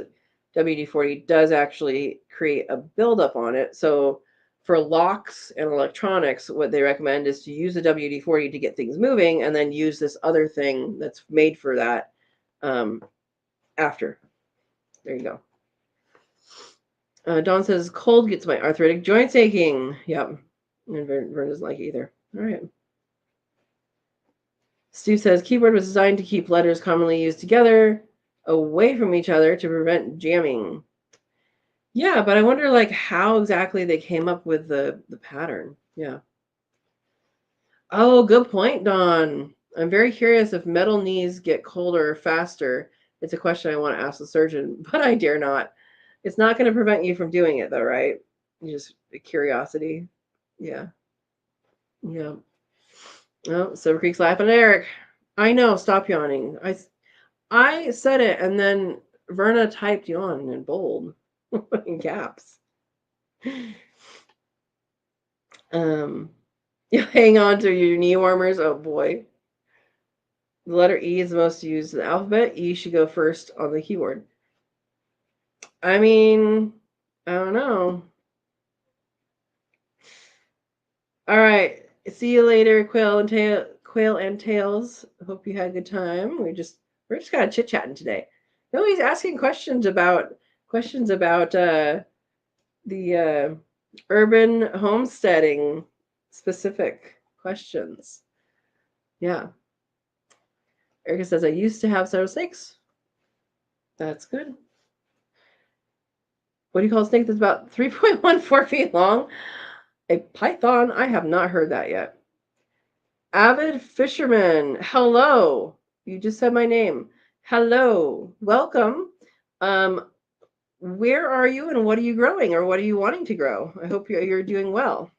Speaker 1: WD-40 does actually create a buildup on it. So for locks and electronics, what they recommend is to use the WD-40 to get things moving, and then use this other thing that's made for that after. There you go. Dawn says, cold gets my arthritic joints aching. Yep. And Vern doesn't like it either. All right. Steve says, keyboard was designed to keep letters commonly used together away from each other to prevent jamming. Yeah, but I wonder like how exactly they came up with the pattern. Yeah. Oh, good point, Dawn. I'm very curious if metal knees get colder faster. It's a question I want to ask the surgeon, but I dare not. It's not going to prevent you from doing it, though, right? Just curiosity. Yeah. Yeah. Oh, Silver Creek's laughing at Eric. I know. Stop yawning. I said it, and then Verna typed yawn in bold, in caps. You hang on to your knee warmers. Oh boy. The letter E is the most used in the alphabet. E should go first on the keyboard. I mean, I don't know. All right. See you later, Quail and Tails. Hope you had a good time. We're just kind of chit chatting today. No, he's asking questions about the urban homesteading specific questions. Yeah. Erica says I used to have several snakes. That's good. What do you call a snake that's about 3.14 feet long? A python? I have not heard that yet. Avid fisherman. Hello. You just said my name. Hello. Welcome. Where are you and what are you growing or what are you wanting to grow? I hope you're doing well.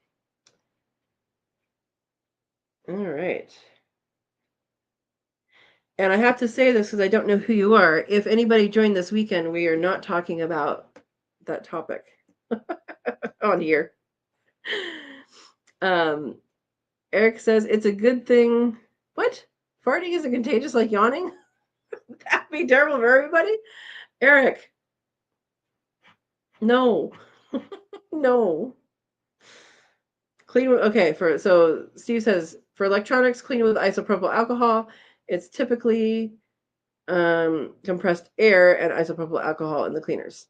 Speaker 1: All right. And I have to say this because I don't know who you are. If anybody joined this weekend, we are not talking about that topic on here. Eric says it's a good thing. What? Farting isn't contagious like yawning? That'd be terrible for everybody. Eric. No. No. Clean with okay, so Steve says for electronics, clean with isopropyl alcohol. It's typically compressed air and isopropyl alcohol in the cleaners.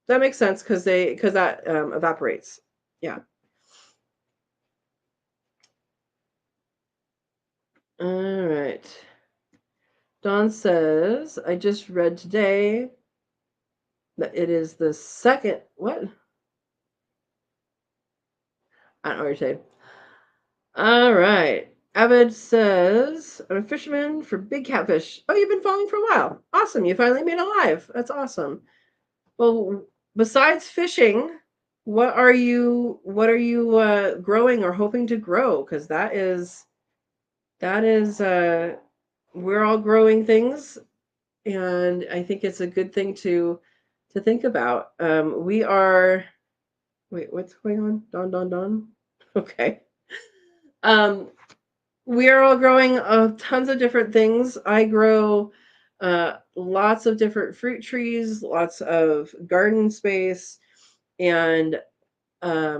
Speaker 1: That makes sense because that evaporates. Yeah. All right. Dawn says, I just read today that it is the second. What? I don't know what you're saying. All right. Avid says, I'm a fisherman for big catfish. Oh, you've been following for a while. Awesome. You finally made it live. That's awesome. Well, besides fishing, what are you growing or hoping to grow? Because that is we're all growing things, and I think it's a good thing to think about. We are. Wait, what's going on? Don. Okay. We are all growing tons of different things. I grow lots of different fruit trees, lots of garden space, and I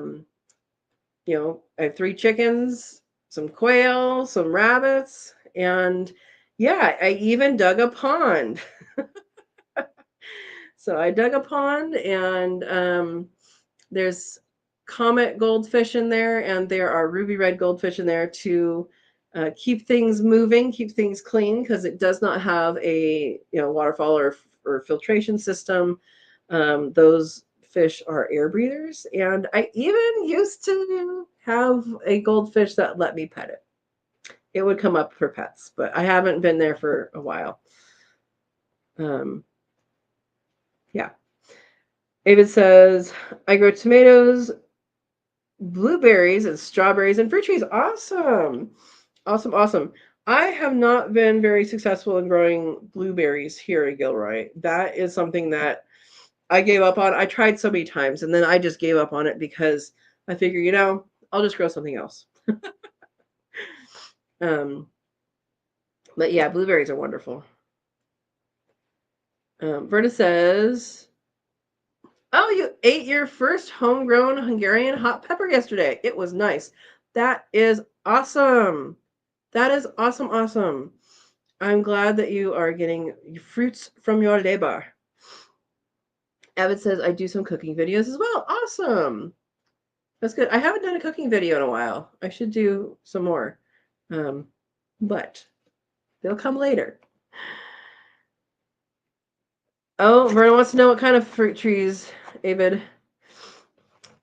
Speaker 1: have 3 chickens, some quail, some rabbits, and yeah, I even dug a pond. So I dug a pond, and there's comet goldfish in there, and there are ruby red goldfish in there to keep things moving, keep things clean, because it does not have a waterfall or filtration system. Those fish are air breathers, and I even used to have a goldfish that let me pet it. It would come up for pets, but I haven't been there for a while. Yeah. David says, I grow tomatoes, blueberries, and strawberries and fruit trees. Awesome. Awesome. I have not been very successful in growing blueberries here in Gilroy. That is something that I gave up on. I tried so many times and then I just gave up on it because I figure, I'll just grow something else. But yeah, blueberries are wonderful. Verna says, oh, you ate your first homegrown Hungarian hot pepper yesterday. It was nice. That is awesome. That is awesome. I'm glad that you are getting fruits from your labor. Avid says, I do some cooking videos as well. Awesome. That's good. I haven't done a cooking video in a while. I should do some more. But they'll come later. Oh, Verna wants to know what kind of fruit trees, Avid.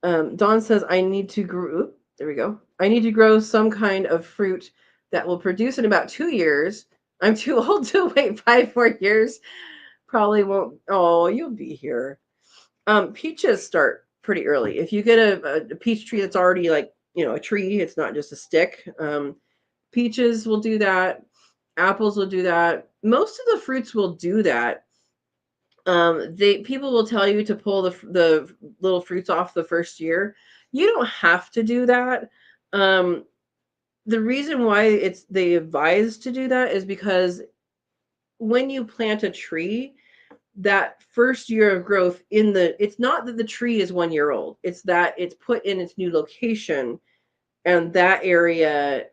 Speaker 1: Dawn says, I need to grow. There we go. I need to grow some kind of fruit that will produce in about 2 years. I'm too old to wait 5 more years. Probably won't. Oh, you'll be here. Peaches start pretty early. If you get a peach tree that's already like, a tree, it's not just a stick. Peaches will do that. Apples will do that. Most of the fruits will do that. People will tell you to pull the little fruits off the first year. You don't have to do that. The reason why they advise to do that is because when you plant a tree, that first year of growth it's not that the tree is 1 year old. It's that it's put in its new location, and that area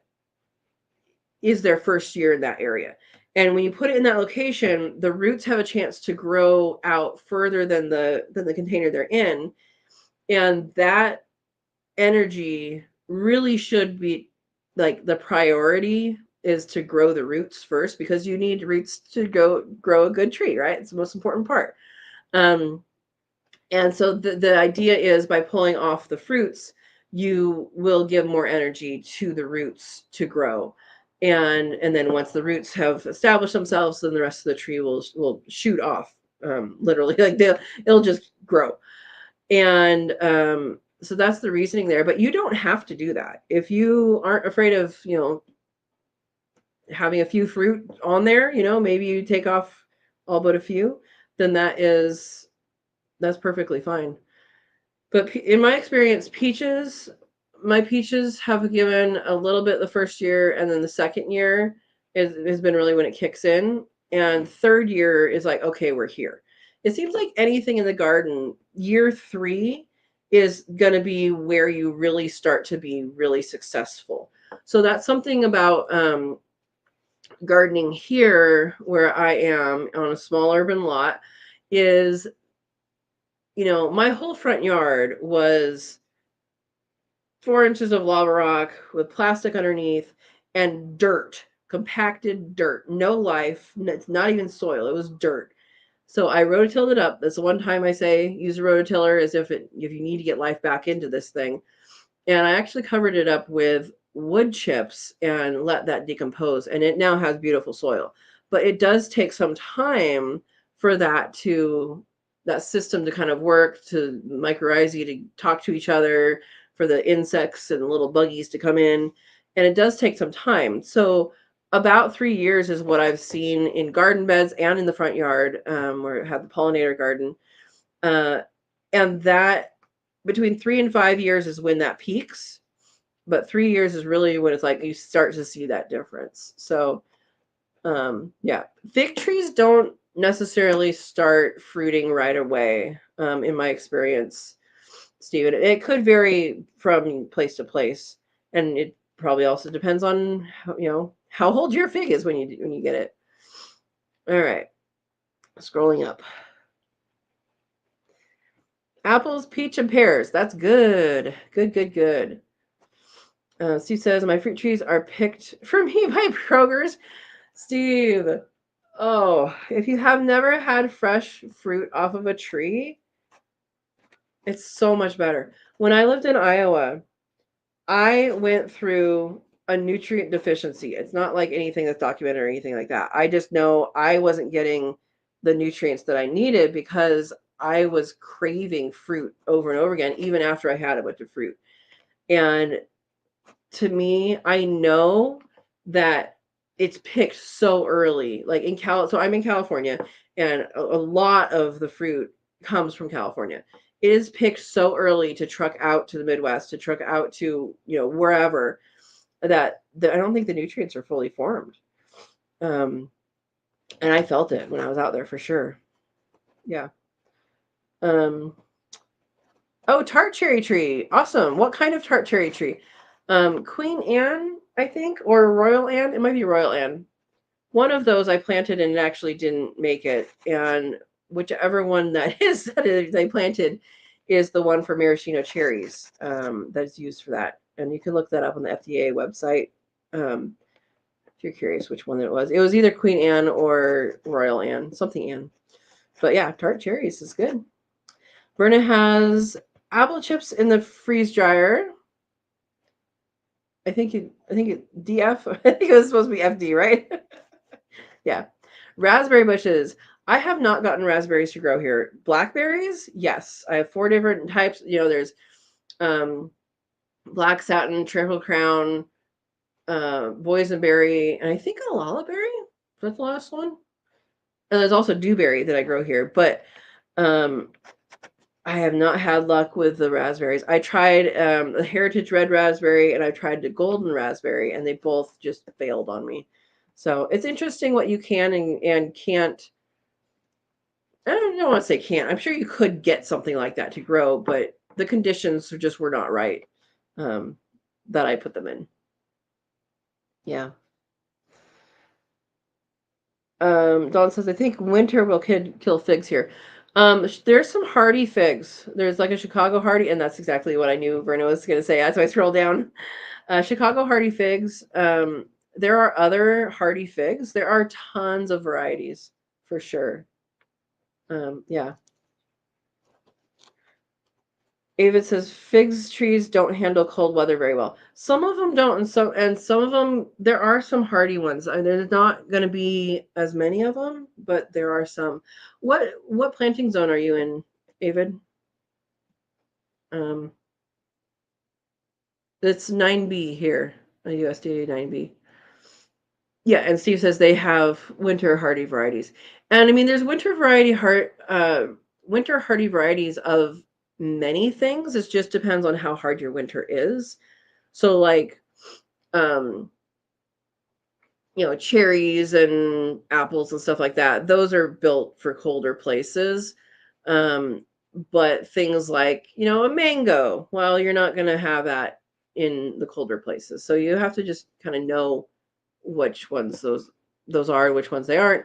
Speaker 1: is their first year in that area. And when you put it in that location, the roots have a chance to grow out further than the container they're in. And that energy really should be like the priority is to grow the roots first, because you need roots to grow a good tree, right? It's the most important part. And so the idea is by pulling off the fruits, you will give more energy to the roots to grow. And then once the roots have established themselves, then the rest of the tree will shoot off, literally, like it'll just grow. And so that's the reasoning there. But you don't have to do that. If you aren't afraid of, having a few fruit on there, maybe you take off all but a few, then that's perfectly fine. But in my experience, my peaches have given a little bit the first year, and then the second year has been really when it kicks in. And third year is like, okay, we're here. It seems like anything in the garden, year 3 is going to be where you really start to be really successful. So that's something about gardening here where I am on a small urban lot is, my whole front yard was 4 inches of lava rock with plastic underneath and dirt, compacted dirt, no life. It's not even soil. It was dirt. So I rototilled it up. That's the one time I say use a rototiller, as if you need to get life back into this thing. And I actually covered it up with wood chips and let that decompose. And it now has beautiful soil. But it does take some time for that system to kind of work, to mycorrhizae to talk to each other, for the insects and the little buggies to come in. And it does take some time. So about 3 years is what I've seen in garden beds and in the front yard, where I have the pollinator garden. And that between 3 and 5 years is when that peaks. But 3 years is really when it's like you start to see that difference. So, yeah, fig trees don't necessarily start fruiting right away, in my experience, Stephen. It could vary from place to place, and it probably also depends on how old your fig is when you get it. All right, scrolling up. Apples, peach, and pears. That's good. Good. Steve says, my fruit trees are picked for me by Kroger's. Steve, oh, if you have never had fresh fruit off of a tree, it's so much better. When I lived in Iowa, I went through a nutrient deficiency. It's not like anything that's documented or anything like that. I just know I wasn't getting the nutrients that I needed because I was craving fruit over and over again, even after I had a bunch of fruit. And to me, I know that it's picked so early, like so I'm in California, and a lot of the fruit comes from California. It is picked so early to truck out to the Midwest, to truck out to, wherever, that I don't think the nutrients are fully formed. And I felt it when I was out there for sure. Yeah. Oh, tart cherry tree. Awesome. What kind of tart cherry tree? Queen Anne, I think, or Royal Anne. It might be Royal Anne. One of those I planted and it actually didn't make it. And whichever one that is that they planted is the one for maraschino cherries, that's used for that. And you can look that up on the FDA website, if you're curious which one it was. It was either Queen Anne or Royal Anne, something Anne. But yeah, tart cherries is good. Berna has apple chips in the freeze dryer. I think DF. I think it was supposed to be FD, right? Yeah. Raspberry bushes. I have not gotten raspberries to grow here. Blackberries, yes. I have 4 different types. There's um, black satin, triple crown, boysenberry, and I think a lullaberry. That's the last one. And there's also dewberry that I grow here, but um, I have not had luck with the raspberries. I tried the heritage red raspberry and I tried the golden raspberry, and they both just failed on me. So it's interesting what you can and can't. I don't want to say can't. I'm sure you could get something like that to grow, but the conditions just were not right um, that I put them in. Yeah. Dawn says, I think winter will kill figs here. There's some hardy figs. There's like a Chicago hardy, and that's exactly what I knew Verna was going to say. As I scroll down, Chicago hardy figs. There are other hardy figs. There are tons of varieties for sure. Yeah. David says figs trees don't handle cold weather very well. Some of them don't, and some of them there are some hardy ones. There's not going to be as many of them, but there are some. What planting zone are you in, David? Um, it's 9B here, a USDA 9B. Yeah, and Steve says they have winter hardy varieties, and I mean there's winter hardy varieties of many things. It just depends on how hard your winter is. So like um cherries and apples and stuff like that, those are built for colder places. um but things like a mango, well, you're not going to have that in the colder places, so you have to just kind of know which ones those are and which ones they aren't.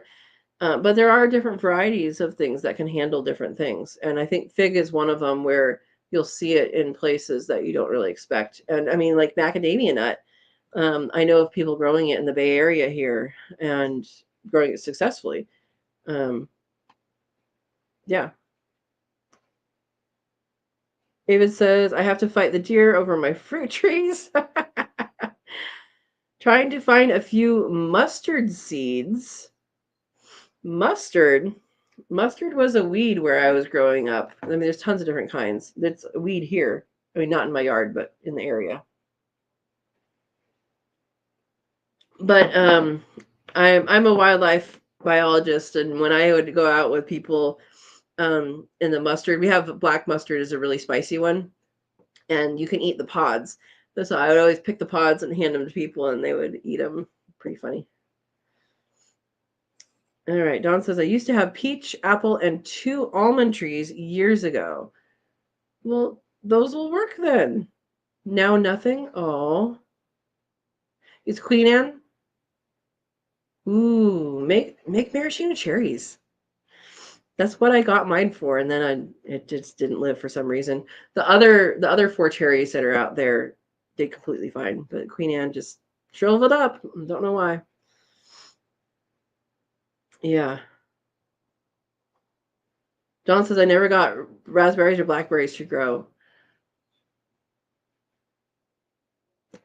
Speaker 1: But there are different varieties of things that can handle different things, and I think fig is one of them where you'll see it in places that you don't really expect. And I mean, like macadamia nut, I know of people growing it in the Bay Area here and growing it successfully. Um, yeah. David says, I have to fight the deer over my fruit trees. Trying to find a few mustard seeds. Mustard. Mustard was a weed where I was growing up. I mean, there's tons of different kinds. It's a weed here. I mean, not in my yard, but in the area. But I'm a wildlife biologist, and when I would go out with people in the mustard, we have black mustard is a really spicy one, and you can eat the pods. So I would always pick the pods and hand them to people, and they would eat them. Pretty funny. All right, Don says, I used to have peach, apple, and 2 almond trees years ago. Well, those will work then. Now nothing? Oh. Is Queen Anne? Ooh, make maraschino cherries. That's what I got mine for, and then it just didn't live for some reason. The other 4 cherries that are out there did completely fine, but Queen Anne just shriveled up. Don't know why. Yeah. John says I never got raspberries or blackberries to grow.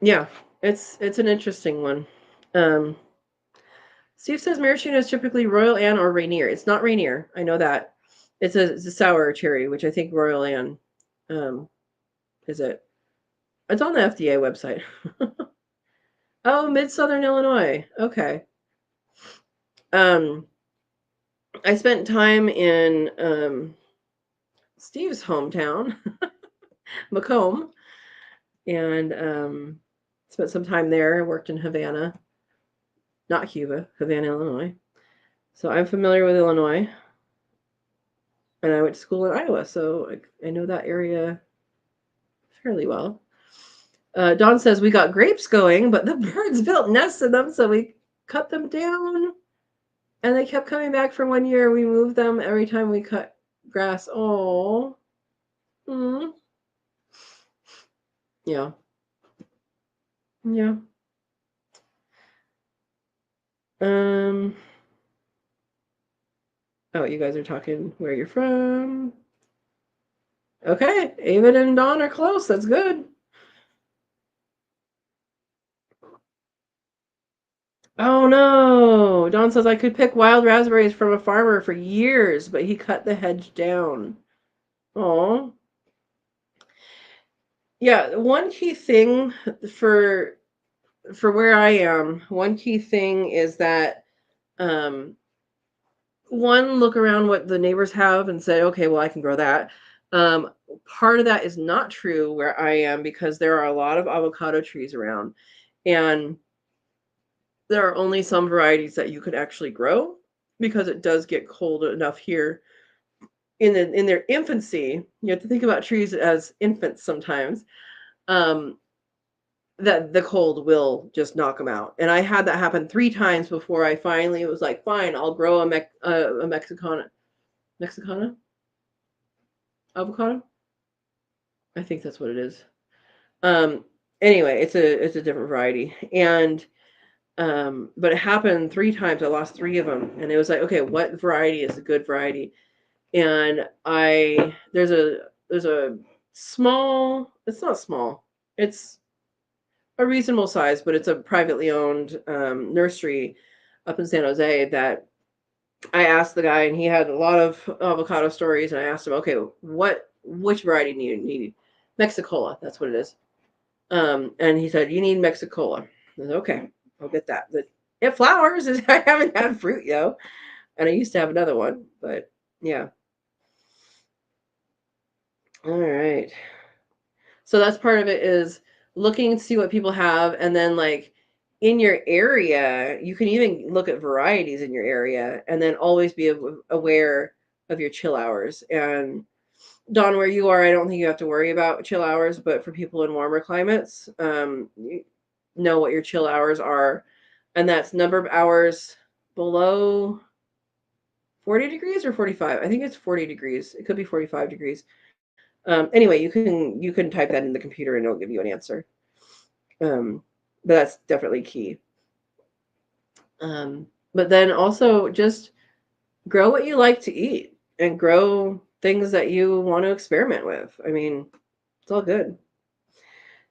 Speaker 1: Yeah, it's an interesting one. Um, Steve says maraschino is typically Royal Anne or Rainier. It's not Rainier. I know that. It's a sour cherry, which I think Royal Anne is it. It's on the FDA website. Oh, Mid-Southern Illinois. Okay. Um, I spent time in Steve's hometown, Macomb, and spent some time there. Worked in Havana, not Cuba, Havana, Illinois. So I'm familiar with Illinois, and I went to school in Iowa, so I know that area fairly well. Dawn says we got grapes going, but the birds built nests in them, so we cut them down, and they kept coming back for 1 year. We moved them every time we cut grass. Oh, mm. Yeah, yeah. Um. Oh, you guys are talking where you're from. Okay, David and Dawn are close. That's good. Oh no! Don says I could pick wild raspberries from a farmer for years, but he cut the hedge down. Oh. Yeah, one key thing for where I am, one key thing is that um one, look around what the neighbors have and say, okay, well, I can grow that. Um, Part of that is not true where I am because there are a lot of avocado trees around, and there are only some varieties that you could actually grow because it does get cold enough here in their infancy. You have to think about trees as infants sometimes. Um, that the cold will just knock them out. And I had that happen 3 times before I finally was like, fine, I'll grow a Mexicana avocado. I think that's what it is. Um, anyway, it's a different variety, and but it happened 3 times. I lost 3 of them, and it was like, okay, what variety is a good variety? And there's a small. It's not small. It's a reasonable size, but it's a privately owned nursery up in San Jose that I asked the guy, and he had a lot of avocado stories. And I asked him, okay, which variety do you need? Mexicola, that's what it is. And he said, you need Mexicola. I said, okay, I'll get that. But it flowers. I haven't had fruit, yo. And I used to have another one, but yeah. All right. So that's part of it, is looking to see what people have, and then like in your area, you can even look at varieties in your area, and then always be aware of your chill hours. And Don, where you are, I don't think you have to worry about chill hours, but for people in warmer climates, you know what your chill hours are, and that's number of hours below 40 degrees or 45. I think it's 40 degrees. It could be 45 degrees. Anyway, you can type that in the computer and it'll give you an answer. But that's definitely key. But then also just grow what you like to eat and grow things that you want to experiment with. I mean, it's all good.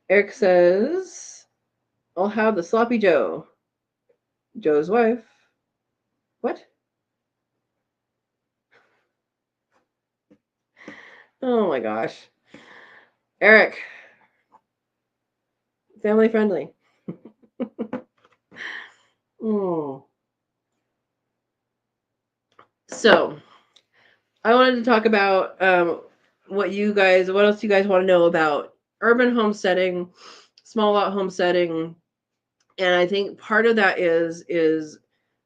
Speaker 1: Eric says, I'll have the sloppy Joe. Joe's wife. What? Oh my gosh. Eric, family friendly. Oh. So, I wanted to talk about what else you guys want to know about urban homesteading, small lot homesteading, and I think part of that is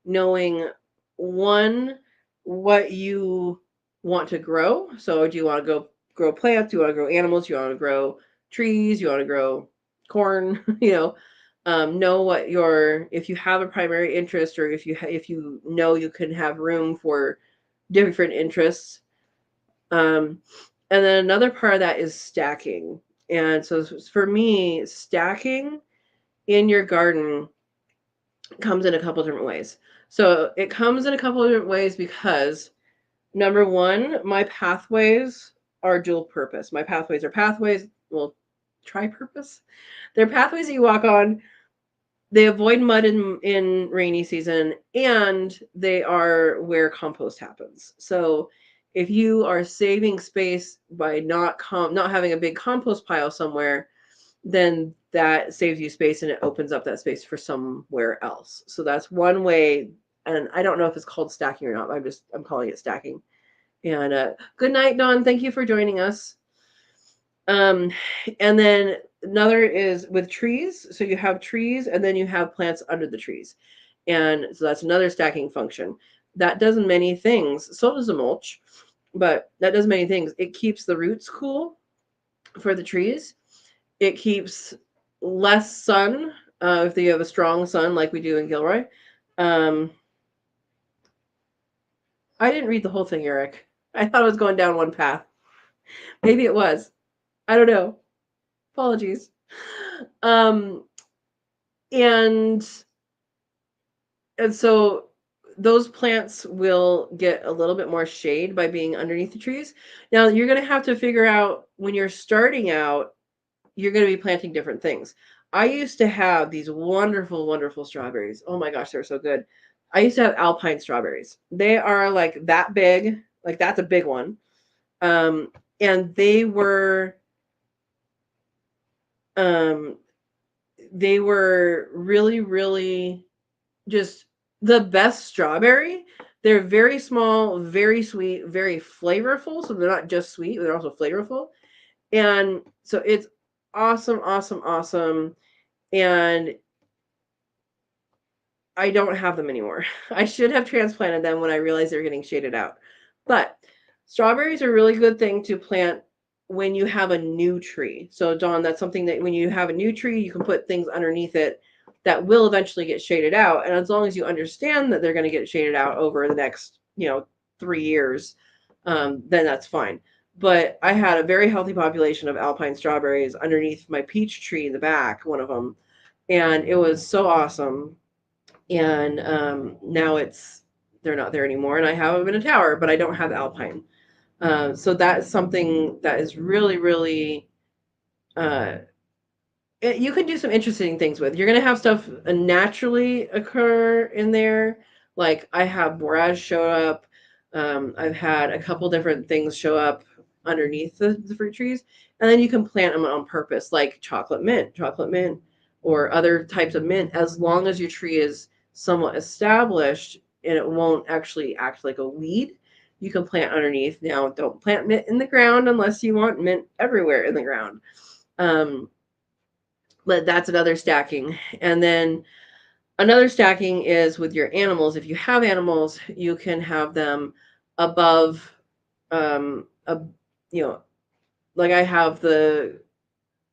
Speaker 1: knowing, one, what you want to grow. So do you want to go grow plants? Do you want to grow animals? Do you want to grow trees? Do you want to grow corn? Know what if you have a primary interest, or if you know you can have room for different interests. And then another part of that is stacking. And so for me, stacking in your garden comes in a couple different ways. So it comes in a couple of different ways because, number one, my pathways are dual purpose. My pathways are pathways, well, tri-purpose. They're pathways that you walk on. They avoid mud in rainy season, and they are where compost happens. So if you are saving space by not having a big compost pile somewhere, then that saves you space and it opens up that space for somewhere else. So that's one way. And I don't know if it's called stacking or not. I'm calling it stacking. And good night, Dawn. Thank you for joining us. And then another is with trees. So you have trees, and then you have plants under the trees. And so that's another stacking function. That does many things. So does a mulch, but that does many things. It keeps the roots cool for the trees. It keeps less sun if you have a strong sun like we do in Gilroy. Um, I didn't read the whole thing, Eric. I thought I was going down one path. Maybe it was. I don't know. Apologies. Um, and and so those plants will get a little bit more shade by being underneath the trees. Now you're going to have to figure out, when you're starting out, you're going to be planting different things. I used to have these wonderful, wonderful strawberries. Oh my gosh, they're so good. I used to have alpine strawberries. They are like that big, like that's a big one. Um, and um, they were really, really just the best strawberry. They're very small, very sweet, very flavorful. So they're not just sweet, they're also flavorful. And so it's awesome, awesome, awesome. And I don't have them anymore. I should have transplanted them when I realized they were getting shaded out. But strawberries are a really good thing to plant when you have a new tree. So, Dawn, that's something that when you have a new tree, you can put things underneath it that will eventually get shaded out. And as long as you understand that they're going to get shaded out over the next, 3 years, then that's fine. But I had a very healthy population of alpine strawberries underneath my peach tree in the back, one of them. And it was so awesome. And now they're not there anymore, and I have them in a tower, but I don't have alpine. So that's something that is really, really uh, you can do some interesting things with. You're going to have stuff naturally occur in there. Like I have borage show up. I've had a couple different things show up underneath the fruit trees. And then you can plant them on purpose, like chocolate mint, or other types of mint, as long as your tree is somewhat established and it won't actually act like a weed. You can plant underneath. Now, don't plant mint in the ground unless you want mint everywhere in the ground. Um, but that's another stacking. And then another stacking is with your animals. If you have animals, you can have them above, a, you know, like I have the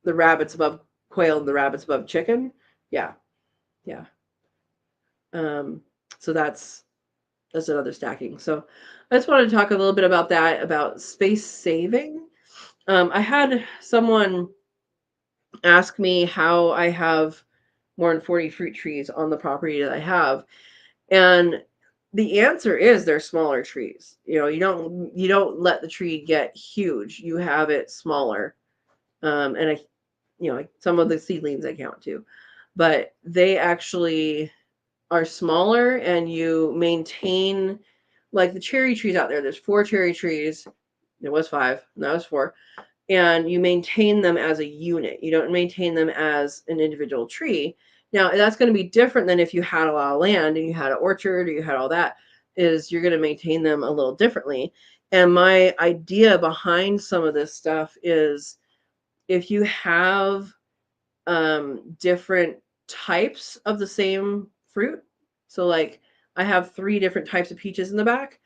Speaker 1: rabbits above quail and the rabbits above chicken. Yeah, yeah. Um, so that's another stacking. So I just wanted to talk a little bit about that, about space saving. I had someone ask me how I have more than 40 fruit trees on the property that I have. And the answer is they're smaller trees. You don't let the tree get huge. You have it smaller. And some of the seedlings I count too. But they actually are smaller, and you maintain, like the cherry trees out there. There's 4 cherry trees. There was 5, now it's 4. And you maintain them as a unit. You don't maintain them as an individual tree. Now, that's going to be different than if you had a lot of land and you had an orchard or you had all that, is you're going to maintain them a little differently. And my idea behind some of this stuff is if you have different types of the same fruit. So like I have 3 different types of peaches in the back.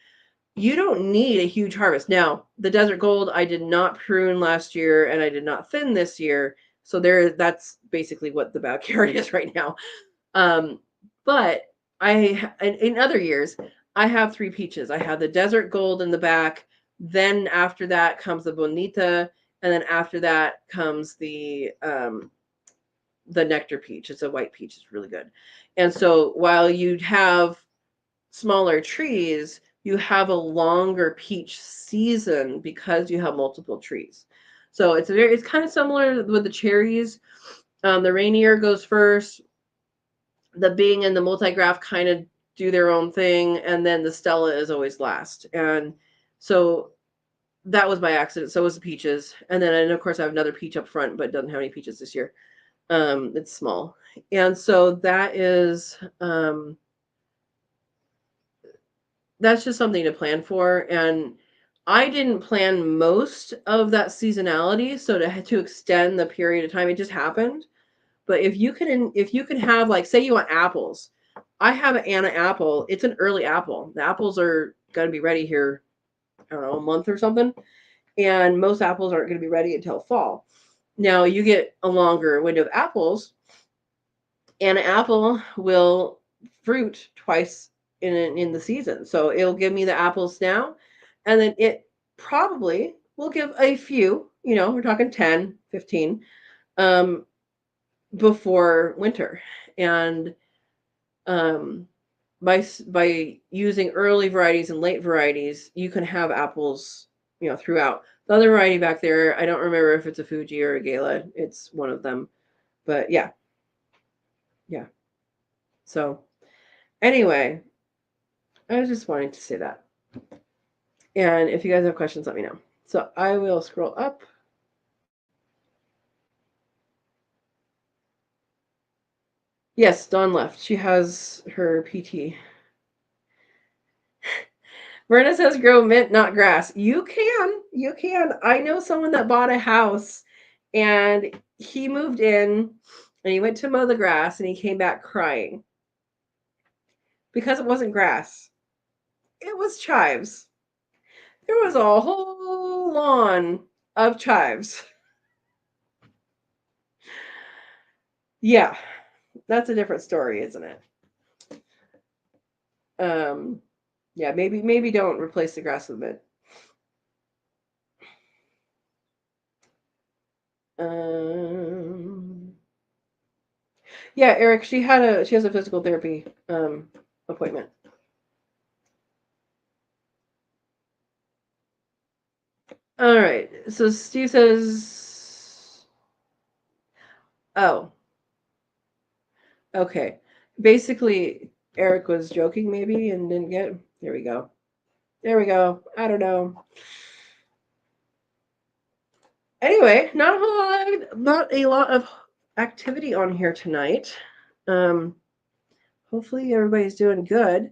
Speaker 1: You don't need a huge harvest. Now, the desert gold I did not prune last year and I did not thin this year. So that's basically what the backyard is right now. Um, but in other years, I have 3 peaches. I have the desert gold in the back. Then after that comes the bonita, and then after that comes the nectar peach. It's a white peach. It's really good. And so while you'd have smaller trees, you have a longer peach season because you have multiple trees. So it's kind of similar with the cherries. The Rainier goes first. The Bing and the Multigraph kind of do their own thing, and then the Stella is always last. And so that was by accident. So was the peaches, and of course I have another peach up front, but it doesn't have any peaches this year. It's small, and so that's just something to plan for. And I didn't plan most of that seasonality, so to extend the period of time, it just happened. But if you can have, like, say you want apples, I have an Anna apple. It's an early apple. The apples are going to be ready here, I don't know, a month or something, and most apples aren't going to be ready until fall. Now you get a longer window of apples, and an apple will fruit twice in the season. So it'll give me the apples now, and then it probably will give a few, we're talking 10, 15, um, before winter. And um, by using early varieties and late varieties, you can have apples, throughout. The other variety back there, I don't remember if it's a Fuji or a Gala. It's one of them. But yeah. Yeah. So anyway, I was just wanting to say that. And if you guys have questions, let me know. So I will scroll up. Yes, Dawn left. She has her PT. Verna says grow mint, not grass. You can. You can. I know someone that bought a house and he moved in and he went to mow the grass and he came back crying because it wasn't grass. It was chives. There was a whole lawn of chives. Yeah, that's a different story, isn't it? Um, yeah, maybe don't replace the grass with mint. Um, yeah, Eric, she has a physical therapy appointment. All right. So Steve says, "Oh, okay." Basically, Eric was joking maybe and didn't get. There we go. There we go. I don't know. Anyway, not a lot of activity on here tonight. Um, hopefully everybody's doing good.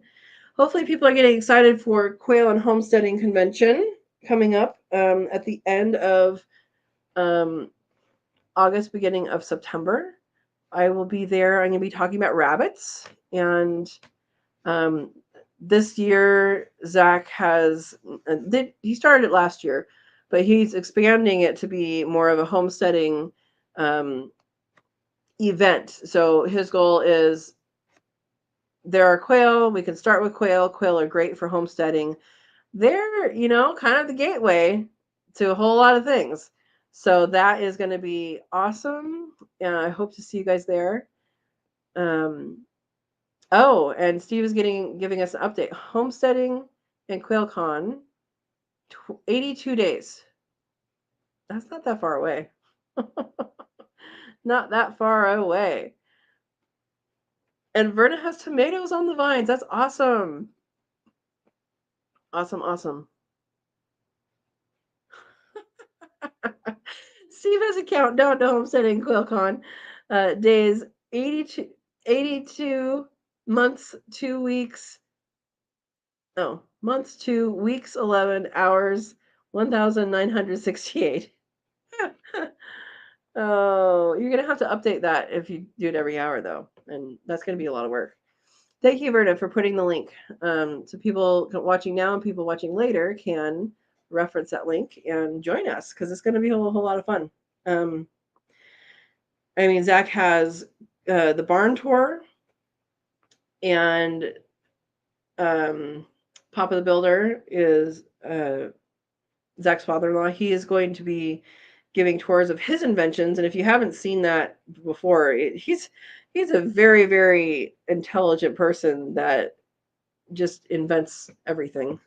Speaker 1: Hopefully people are getting excited for Quail and Homesteading Convention coming up at the end of um, August, beginning of September. I will be there. I'm going to be talking about rabbits. And um, this year, Zach has, he started it last year, but he's expanding it to be more of a homesteading um, event. So his goal is there are quail. We can start with quail. Quail are great for homesteading. They're, kind of the gateway to a whole lot of things. So that is going to be awesome. And I hope to see you guys there. Um, oh, and Steve is giving us an update. Homesteading and QuailCon, 82 days. That's not that far away. Not that far away. And Verna has tomatoes on the vines. That's awesome. Awesome, awesome. Steve has a countdown to homesteading QuailCon. Days 82 months, 2 weeks. No, months, 2 weeks, 11 hours, 1,968. Oh, you're gonna have to update that if you do it every hour, though, and that's gonna be a lot of work. Thank you, Verna, for putting the link. So people watching now and people watching later can reference that link and join us because it's going to be a whole lot of fun. I mean, Zach has the barn tour, and Papa the Builder is Zach's father-in-law. He is going to be giving tours of his inventions, and if you haven't seen that before, he's a very, very intelligent person that just invents everything.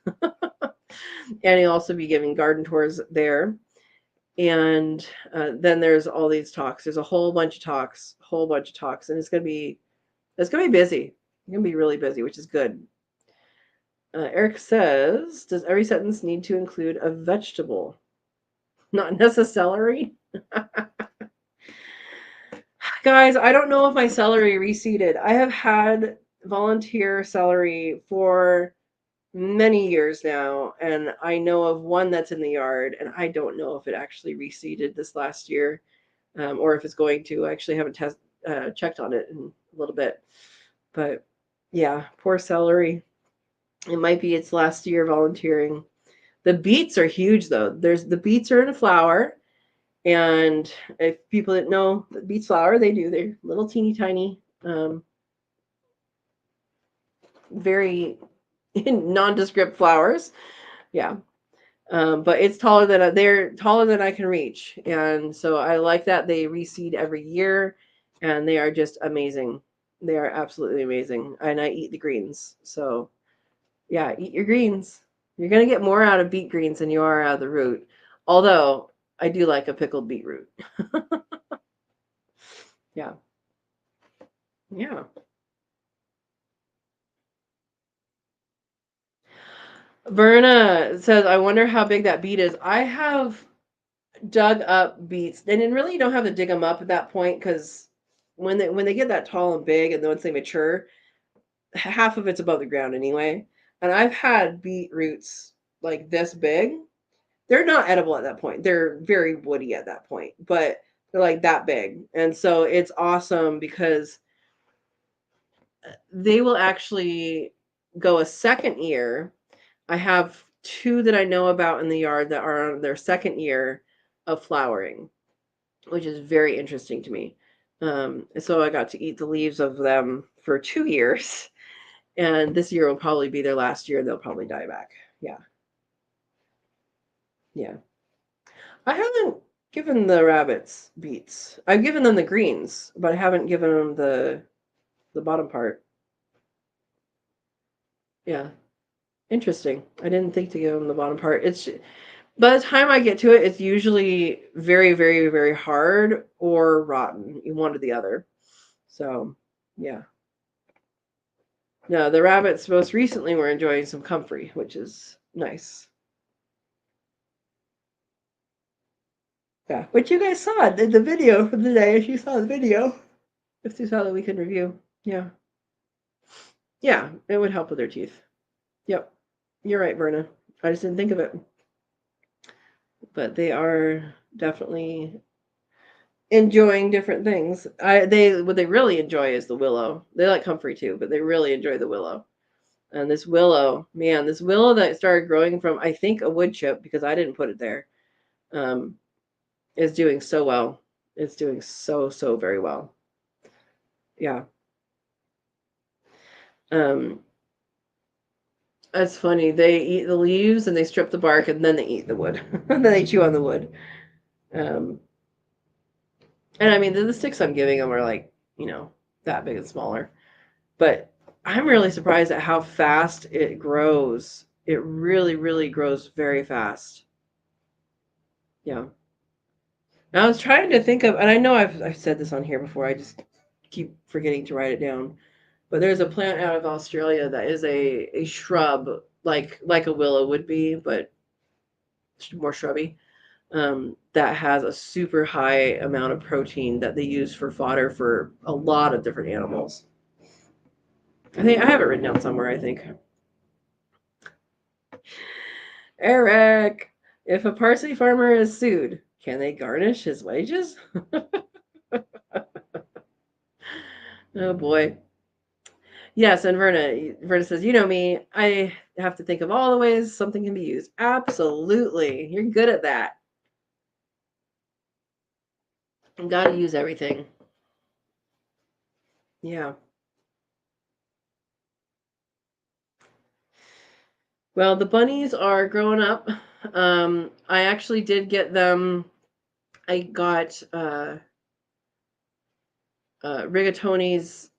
Speaker 1: And he'll also be giving garden tours there. And then there's all these talks. There's a whole bunch of talks, and it's gonna be busy. It's gonna be really busy, which is good. Eric says, "Does every sentence need to include a vegetable? Not necessarily." Guys, I don't know if my celery reseeded. I have had volunteer celery for many years now, and I know of one that's in the yard, and I don't know if it actually reseeded this last year, or if it's going to. I actually haven't checked on it in a little bit, but yeah, poor celery. It might be its last year volunteering. The beets are huge, though. The beets are in a flower, and if people didn't know the beets flower, they do. They're little teeny tiny, very nondescript flowers. Yeah. But they're taller than I can reach, and so I like that they reseed every year, and they are just amazing. They are absolutely amazing, and I eat the greens. So yeah, eat your greens. You're gonna get more out of beet greens than you are out of the root. Although I do like a pickled beetroot. Yeah. Yeah. Verna says, I wonder how big that beet is. I have dug up beets, and then really you don't have to dig them up at that point because when they get that tall and big, and then once they mature, half of it's above the ground anyway. And I've had beet roots like this big. They're not edible at that point. They're very woody at that point, but they're like that big. And so it's awesome because they will actually go a second year. I have two that I know about in the yard that are on their second year of flowering, which is very interesting to me. So I got to eat the leaves of them for 2 years, and this year will probably be their last year. They'll probably die back. Yeah, yeah. I haven't given the rabbits beets. I've given them the greens, but I haven't given them the bottom part. Yeah, interesting. I didn't think to give them the bottom part. It's by the time I get to it, it's usually very, very, very hard or rotten, one or the other. So, yeah. No, the rabbits most recently were enjoying some comfrey, which is nice. Yeah, which you guys saw in the video from the day. If you saw the video, if you saw the weekend review, yeah, yeah, it would help with their teeth. Yep, you're right, Verna. I just didn't think of it, but they are definitely enjoying different things. They what they really enjoy is the willow. They like comfrey too, but they really enjoy the willow. And this willow, man, this willow that started growing from I think a wood chip because I didn't put it there. Um, is doing so well. It's doing so very well. Yeah. Um, that's funny. They eat the leaves and they strip the bark and then they eat the wood. And then they chew on the wood. Um, and I mean, the sticks I'm giving them are like, that big and smaller. But I'm really surprised at how fast it grows. It really, really grows very fast. Yeah. And I was trying to think of, and I know I've said this on here before. I just keep forgetting to write it down. But there's a plant out of Australia that is a shrub like a willow would be, but more shrubby. That has a super high amount of protein that they use for fodder for a lot of different animals. I think I have it written down somewhere. I think Eric, if a parsley farmer is sued, can they garnish his wages? Oh boy. Yes, and Verna says, you know me, I have to think of all the ways something can be used. Absolutely. You're good at that. You got to use everything. Yeah. Well, the bunnies are growing up. I actually did get them. I got Rigatoni's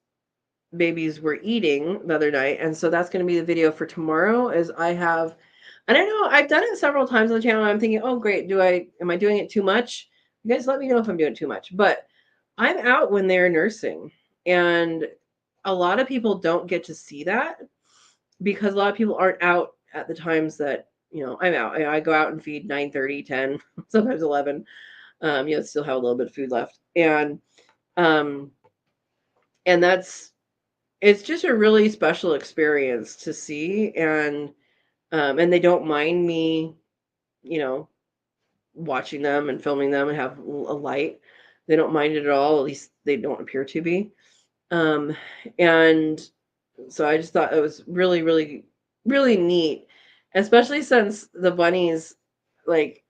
Speaker 1: babies were eating the other night, and so that's going to be the video for tomorrow. Is I have, and I know I've done it several times on the channel. I'm thinking, oh great, am I doing it too much? You guys let me know if I'm doing too much. But I'm out when they're nursing, and a lot of people don't get to see that because a lot of people aren't out at the times that I'm out. I go out and feed 9:30, 10, sometimes 11. Still have a little bit of food left, um, and it's just a really special experience to see, and they don't mind me, you know, watching them and filming them and have a light. They don't mind it at all. At least they don't appear to be. Um, and so I just thought it was really, really, really neat, especially since the bunnies, like,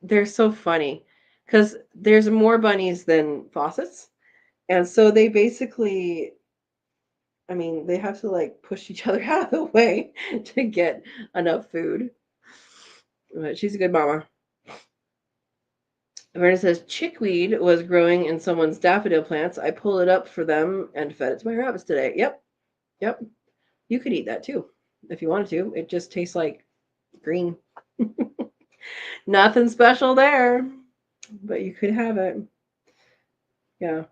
Speaker 1: they're so funny because there's more bunnies than faucets. And so they basically, I mean, they have to like push each other out of the way to get enough food. But she's a good mama. Verna says chickweed was growing in someone's daffodil plants. I pulled it up for them and fed it to my rabbits today. Yep, yep. You could eat that too if you wanted to. It just tastes like green. Nothing special there, but you could have it. Yeah.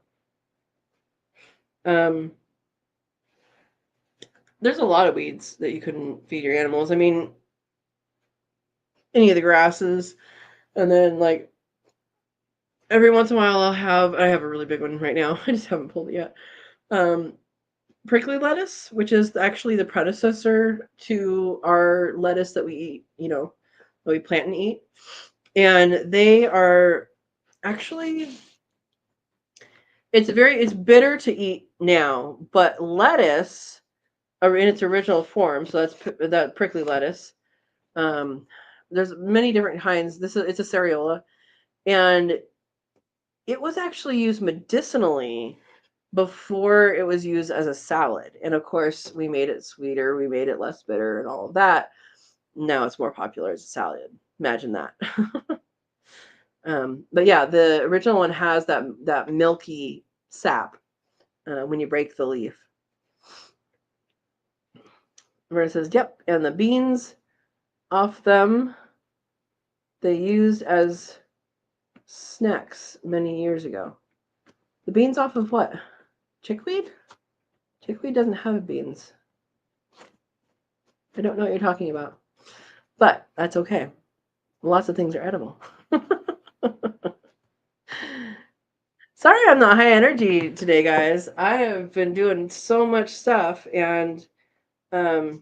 Speaker 1: Um, there's a lot of weeds that you couldn't feed your animals. I mean, any of the grasses, and then like every once in a while I have a really big one right now. I just haven't pulled it yet. Um, prickly lettuce, which is actually the predecessor to our lettuce that we eat, that we plant and eat. And they are actually it's bitter to eat now, but lettuce in its original form, so that's that prickly lettuce. Um, there's many different kinds. It's a cereola, and it was actually used medicinally before it was used as a salad. And of course, we made it sweeter, we made it less bitter, and all of that. Now it's more popular as a salad. Imagine that. But yeah, the original one has that milky sap when you break the leaf. Where it says, "Yep," and the beans off them they used as snacks many years ago. The beans off of what? Chickweed? Chickweed doesn't have beans. I don't know what you're talking about. But that's okay. Lots of things are edible. Sorry I'm not high energy today, guys. I have been doing so much stuff, and I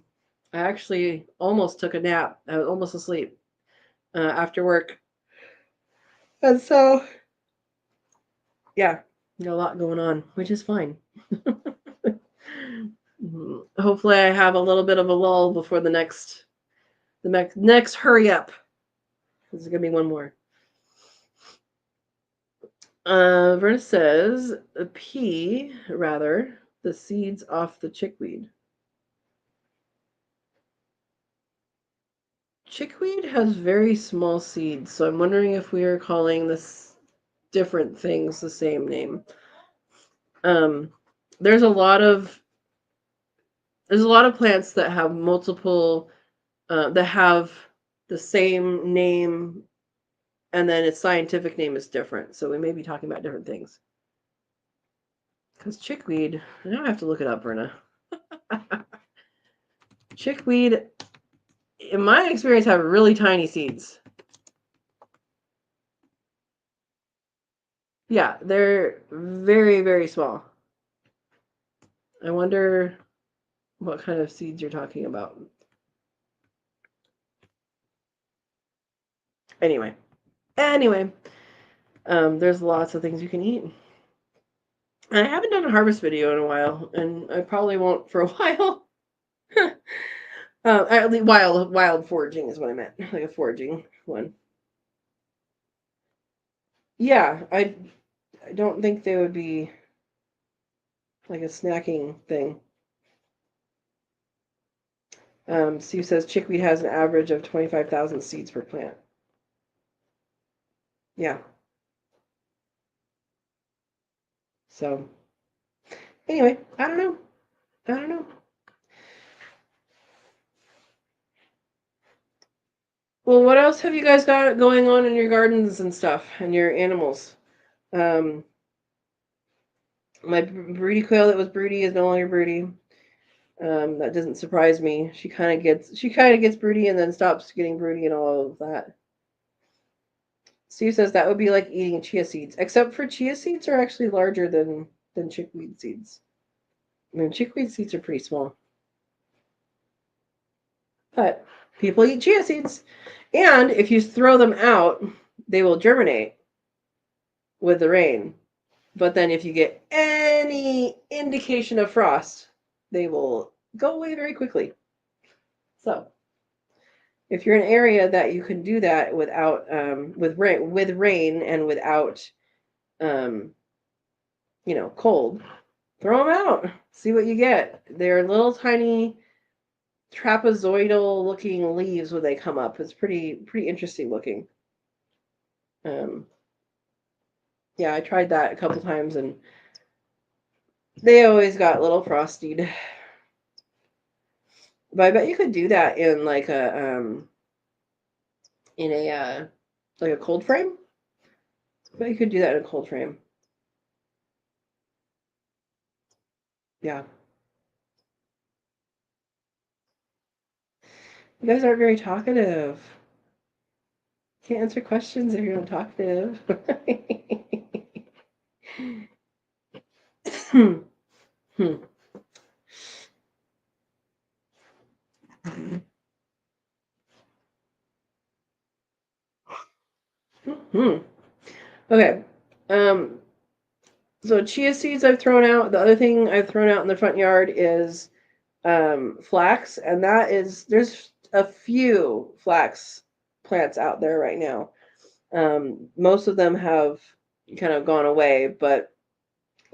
Speaker 1: actually almost took a nap. I was almost asleep after work. And so, yeah, a lot going on, which is fine. Hopefully I have a little bit of a lull before the next hurry up. There's going to be one more. Verna says, pea, rather, the seeds off the chickweed. Chickweed has very small seeds, so I'm wondering if we are calling this different things the same name. Um, there's a lot of plants that have multiple that have the same name, and then its scientific name is different. So we may be talking about different things. Because chickweed, now I have to look it up, Verna. Chickweed, in my experience, have really tiny seeds. Yeah, they're very, very small. I wonder what kind of seeds you're talking about. Anyway, there's lots of things you can eat. I haven't done a harvest video in a while, and I probably won't for a while. At least wild foraging is what I meant, like a foraging one. Yeah, I don't think they would be like a snacking thing. Steve says chickweed has an average of 25,000 seeds per plant. Yeah. So anyway, I don't know. Well, what else have you guys got going on in your gardens and stuff and your animals? Um, my broody quail that was broody is no longer broody. That doesn't surprise me. She kind of gets broody and then stops getting broody and all of that. Steve says that would be like eating chia seeds, except for chia seeds are actually larger than chickweed seeds. I mean, chickweed seeds are pretty small, but people eat chia seeds, and if you throw them out, they will germinate with the rain. But then if you get any indication of frost, they will go away very quickly. So if you're in an area that you can do that without with rain and without um, cold, throw them out. See what you get. They're little tiny trapezoidal looking leaves when they come up. It's pretty interesting looking. Yeah, I tried that a couple times and they always got a little frosted. But I bet you could do that in like a like a cold frame. I bet you could do that in a cold frame. Yeah. You guys aren't very talkative. Can't answer questions if you're not talkative. Hmm. Hmm. Hmm. Okay. Um, so chia seeds I've thrown out. The other thing I've thrown out in the front yard is flax, and there's a few flax plants out there right now. Most of them have kind of gone away, but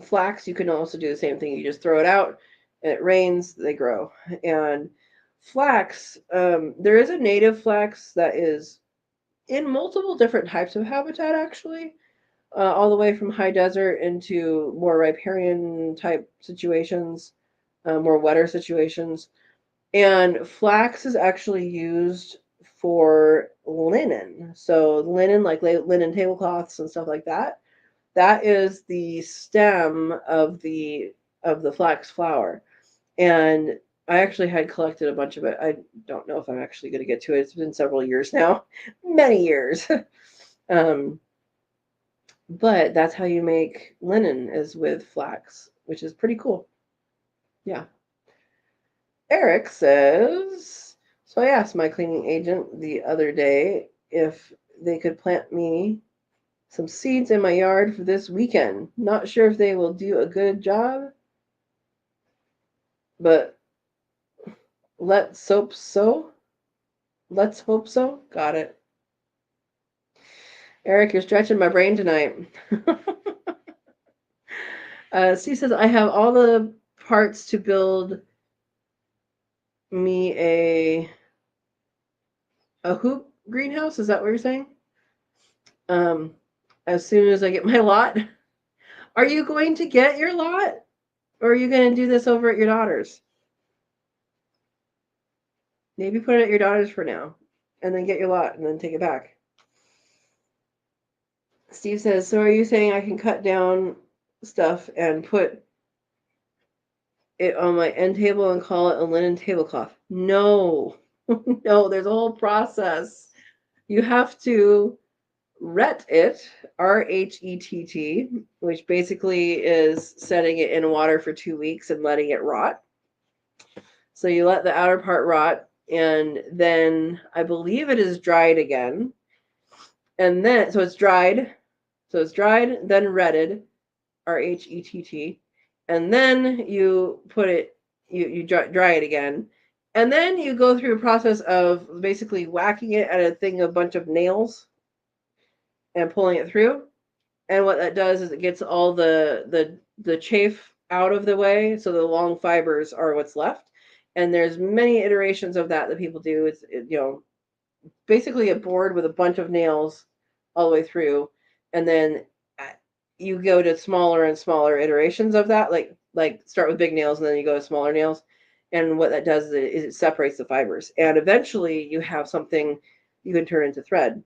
Speaker 1: flax, you can also do the same thing. You just throw it out, and it rains, they grow. And flax, there is a native flax that is in multiple different types of habitat, actually, all the way from high desert into more riparian type situations, more wetter situations. And flax is actually used for linen. So linen, like linen tablecloths and stuff like that. That is the stem of the flax flower. And I actually had collected a bunch of it. I don't know if I'm actually going to get to it. It's been several years now, many years. um, but that's how you make linen is with flax, which is pretty cool. Yeah. Eric says, so I asked my cleaning agent the other day if they could plant me some seeds in my yard for this weekend. Not sure if they will do a good job, but let's hope so. Let's hope so. Got it. Eric, you're stretching my brain tonight. Steve says, I have all the parts to build me a hoop greenhouse. Is that what you're saying? Um, as soon as I get my lot. Are you going to get your lot? Or are you going to do this over at your daughter's? Maybe put it at your daughter's for now. And then get your lot and then take it back. Steve says, so are you saying I can cut down stuff and put it on my end table and call it a linen tablecloth? No. No, there's a whole process. You have to ret it, RHETT, which basically is setting it in water for 2 weeks and letting it rot. So you let the outer part rot, and then I believe it is dried again. And then, so it's dried. So it's dried, then retted, RHETT. And then you put it, you dry it again. And then you go through a process of basically whacking it at a thing, a bunch of nails, and pulling it through. And what that does is it gets all the chafe out of the way, so the long fibers are what's left. And there's many iterations of that people do. Basically a board with a bunch of nails all the way through, and then you go to smaller and smaller iterations of that, like start with big nails and then you go to smaller nails. And what that does is it separates the fibers, and eventually you have something you can turn into thread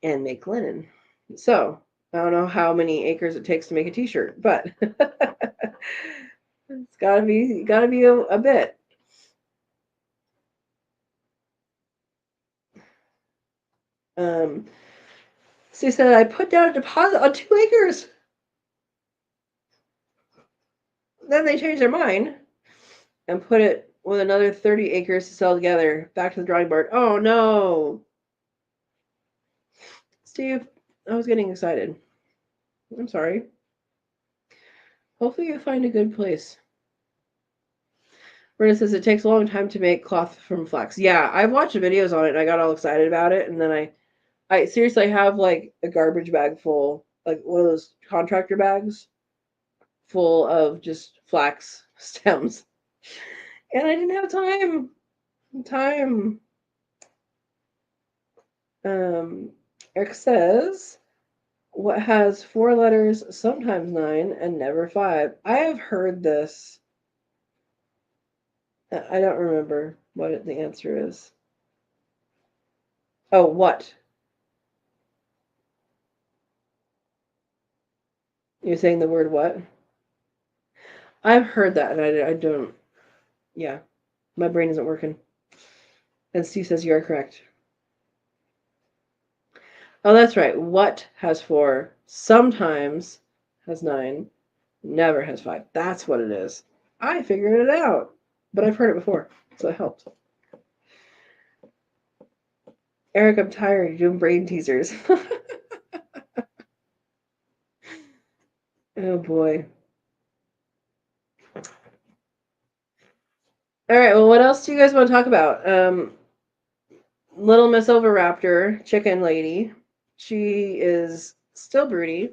Speaker 1: and make linen. So I don't know how many acres it takes to make a t-shirt, but it's gotta be a bit. Um, so he said I put down a deposit on 2 acres. Then they changed their mind and put it with another 30 acres to sell together. Back to the drawing board. Oh no, Steve, I was getting excited. I'm sorry. Hopefully you find a good place. Brenda says it takes a long time to make cloth from flax. Yeah, I've watched videos on it and I got all excited about it, and then I seriously have like a garbage bag full, like one of those contractor bags full of just flax stems. And I didn't have time. Eric says, what has 4 letters, sometimes 9, and never 5? I have heard this. I don't remember what the answer is. Oh, what? You're saying the word what? I've heard that, and I don't. Yeah, my brain isn't working. And Steve says you are correct. Oh, that's right. What has 4? Sometimes has 9. Never has 5. That's what it is. I figured it out, but I've heard it before, so it helped. Eric, I'm tired. You're doing brain teasers. Oh boy. All right. Well, what else do you guys want to talk about? Little Miss Overraptor, chicken lady. She is still broody.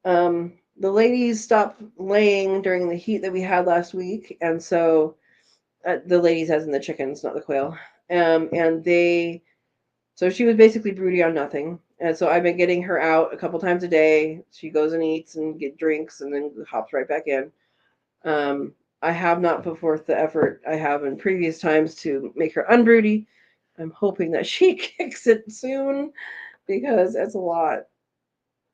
Speaker 1: The ladies stopped laying during the heat that we had last week, and so the ladies, as in the chickens, not the quail. And so she was basically broody on nothing. And so I've been getting her out a couple times a day. She goes and eats and get drinks and then hops right back in. I have not put forth the effort I have in previous times to make her unbroody. I'm hoping that she kicks it soon because it's a lot.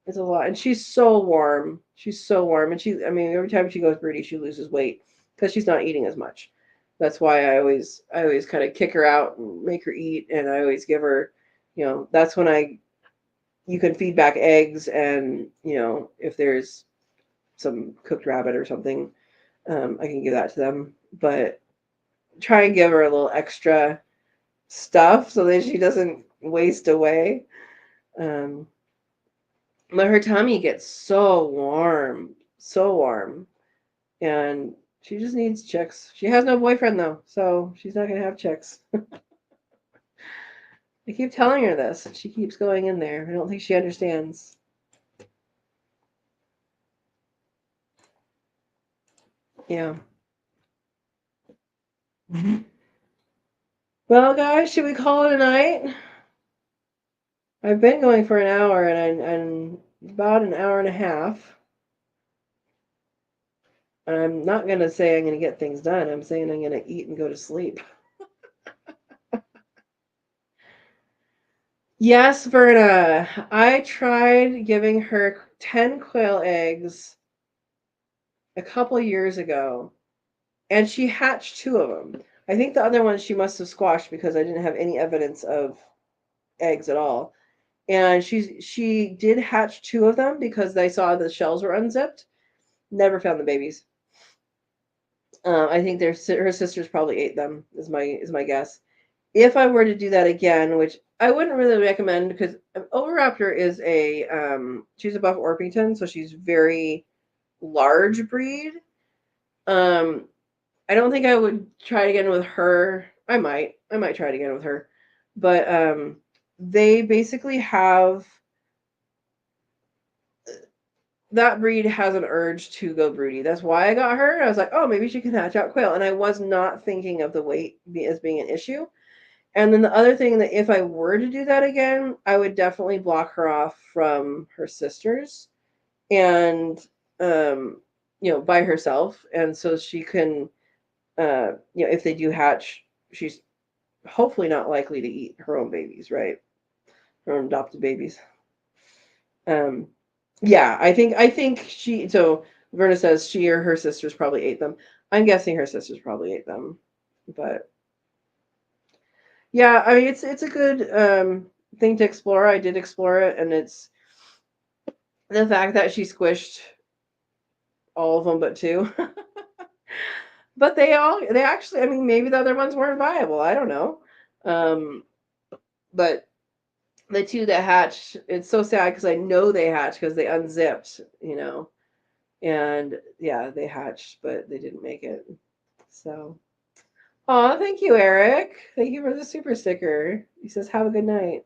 Speaker 1: It's a lot. And she's so warm. She's so warm. And I mean, every time she goes broody, she loses weight because she's not eating as much. That's why I always kind of kick her out and make her eat. And I always give her, that's when you can feed back eggs. And, if there's some cooked rabbit or something, I can give that to them. But try and give her a little extra stuff so that she doesn't waste away. Um, but her tummy gets so warm, and she just needs chicks. She has no boyfriend though, so she's not gonna have chicks. I keep telling her this, and she keeps going in there. I don't think she understands. Yeah. Well, guys, should we call it a night? I've been going for an hour, and about an hour and a half. And I'm not gonna say I'm gonna get things done. I'm saying I'm gonna eat and go to sleep. Yes, Verna. I tried giving her 10 quail eggs a couple years ago, and she hatched 2 of them. I think the other ones she must have squashed because I didn't have any evidence of eggs at all. And she did hatch 2 of them because they saw the shells were unzipped. Never found the babies. I think her sisters probably ate them. Is my guess. If I were to do that again, which I wouldn't really recommend because Oviraptor is she's a Buff Orpington, so she's very large breed. Um, I don't think I would try it again with her. I might try it again with her, but they basically have that breed has an urge to go broody. That's why I got her. I was like, oh, maybe she can hatch out quail, and I was not thinking of the weight as being an issue. And then the other thing that if I were to do that again, I would definitely block her off from her sisters and by herself. And so she can if they do hatch, she's hopefully not likely to eat her own babies, right? Her own adopted babies. Um yeah, I think Verna says she or her sisters probably ate them. I'm guessing her sisters probably ate them. But yeah, I mean it's a good thing to explore. I did explore it, and it's the fact that she squished all of them but 2. But they actually, I mean, maybe the other ones weren't viable. I don't know. Um, but the 2 that hatched, it's so sad because I know they hatched because they unzipped. And yeah, they hatched, but they didn't make it. So, oh, thank you, Eric. Thank you for the super sticker. He says, "Have a good night."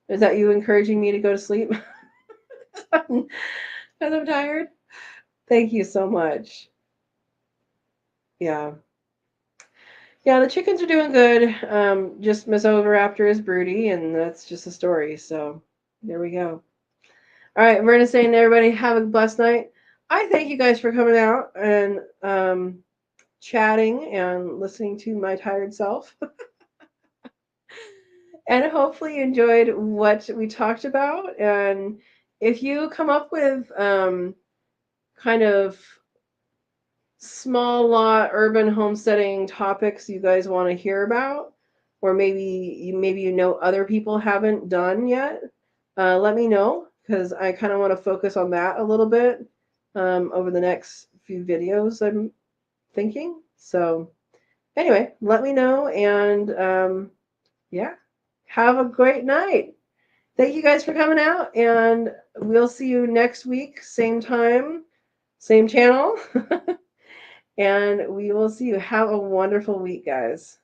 Speaker 1: Is that you encouraging me to go to sleep? Because I'm tired. Thank you so much. Yeah. Yeah, the chickens are doing good. Just Miss Overraptor is broody, and that's just a story. So there we go. All right, Verna saying everybody have a blessed night. I thank you guys for coming out and chatting and listening to my tired self. And hopefully you enjoyed what we talked about. And if you come up with kind of small lot urban homesteading topics you guys want to hear about, or maybe you know other people haven't done yet, let me know, because I kind of want to focus on that a little bit over the next few videos, I'm thinking. So anyway, let me know, and yeah, have a great night. Thank you guys for coming out, and we'll see you next week, same time, same channel. And we will see you. Have a wonderful week, guys.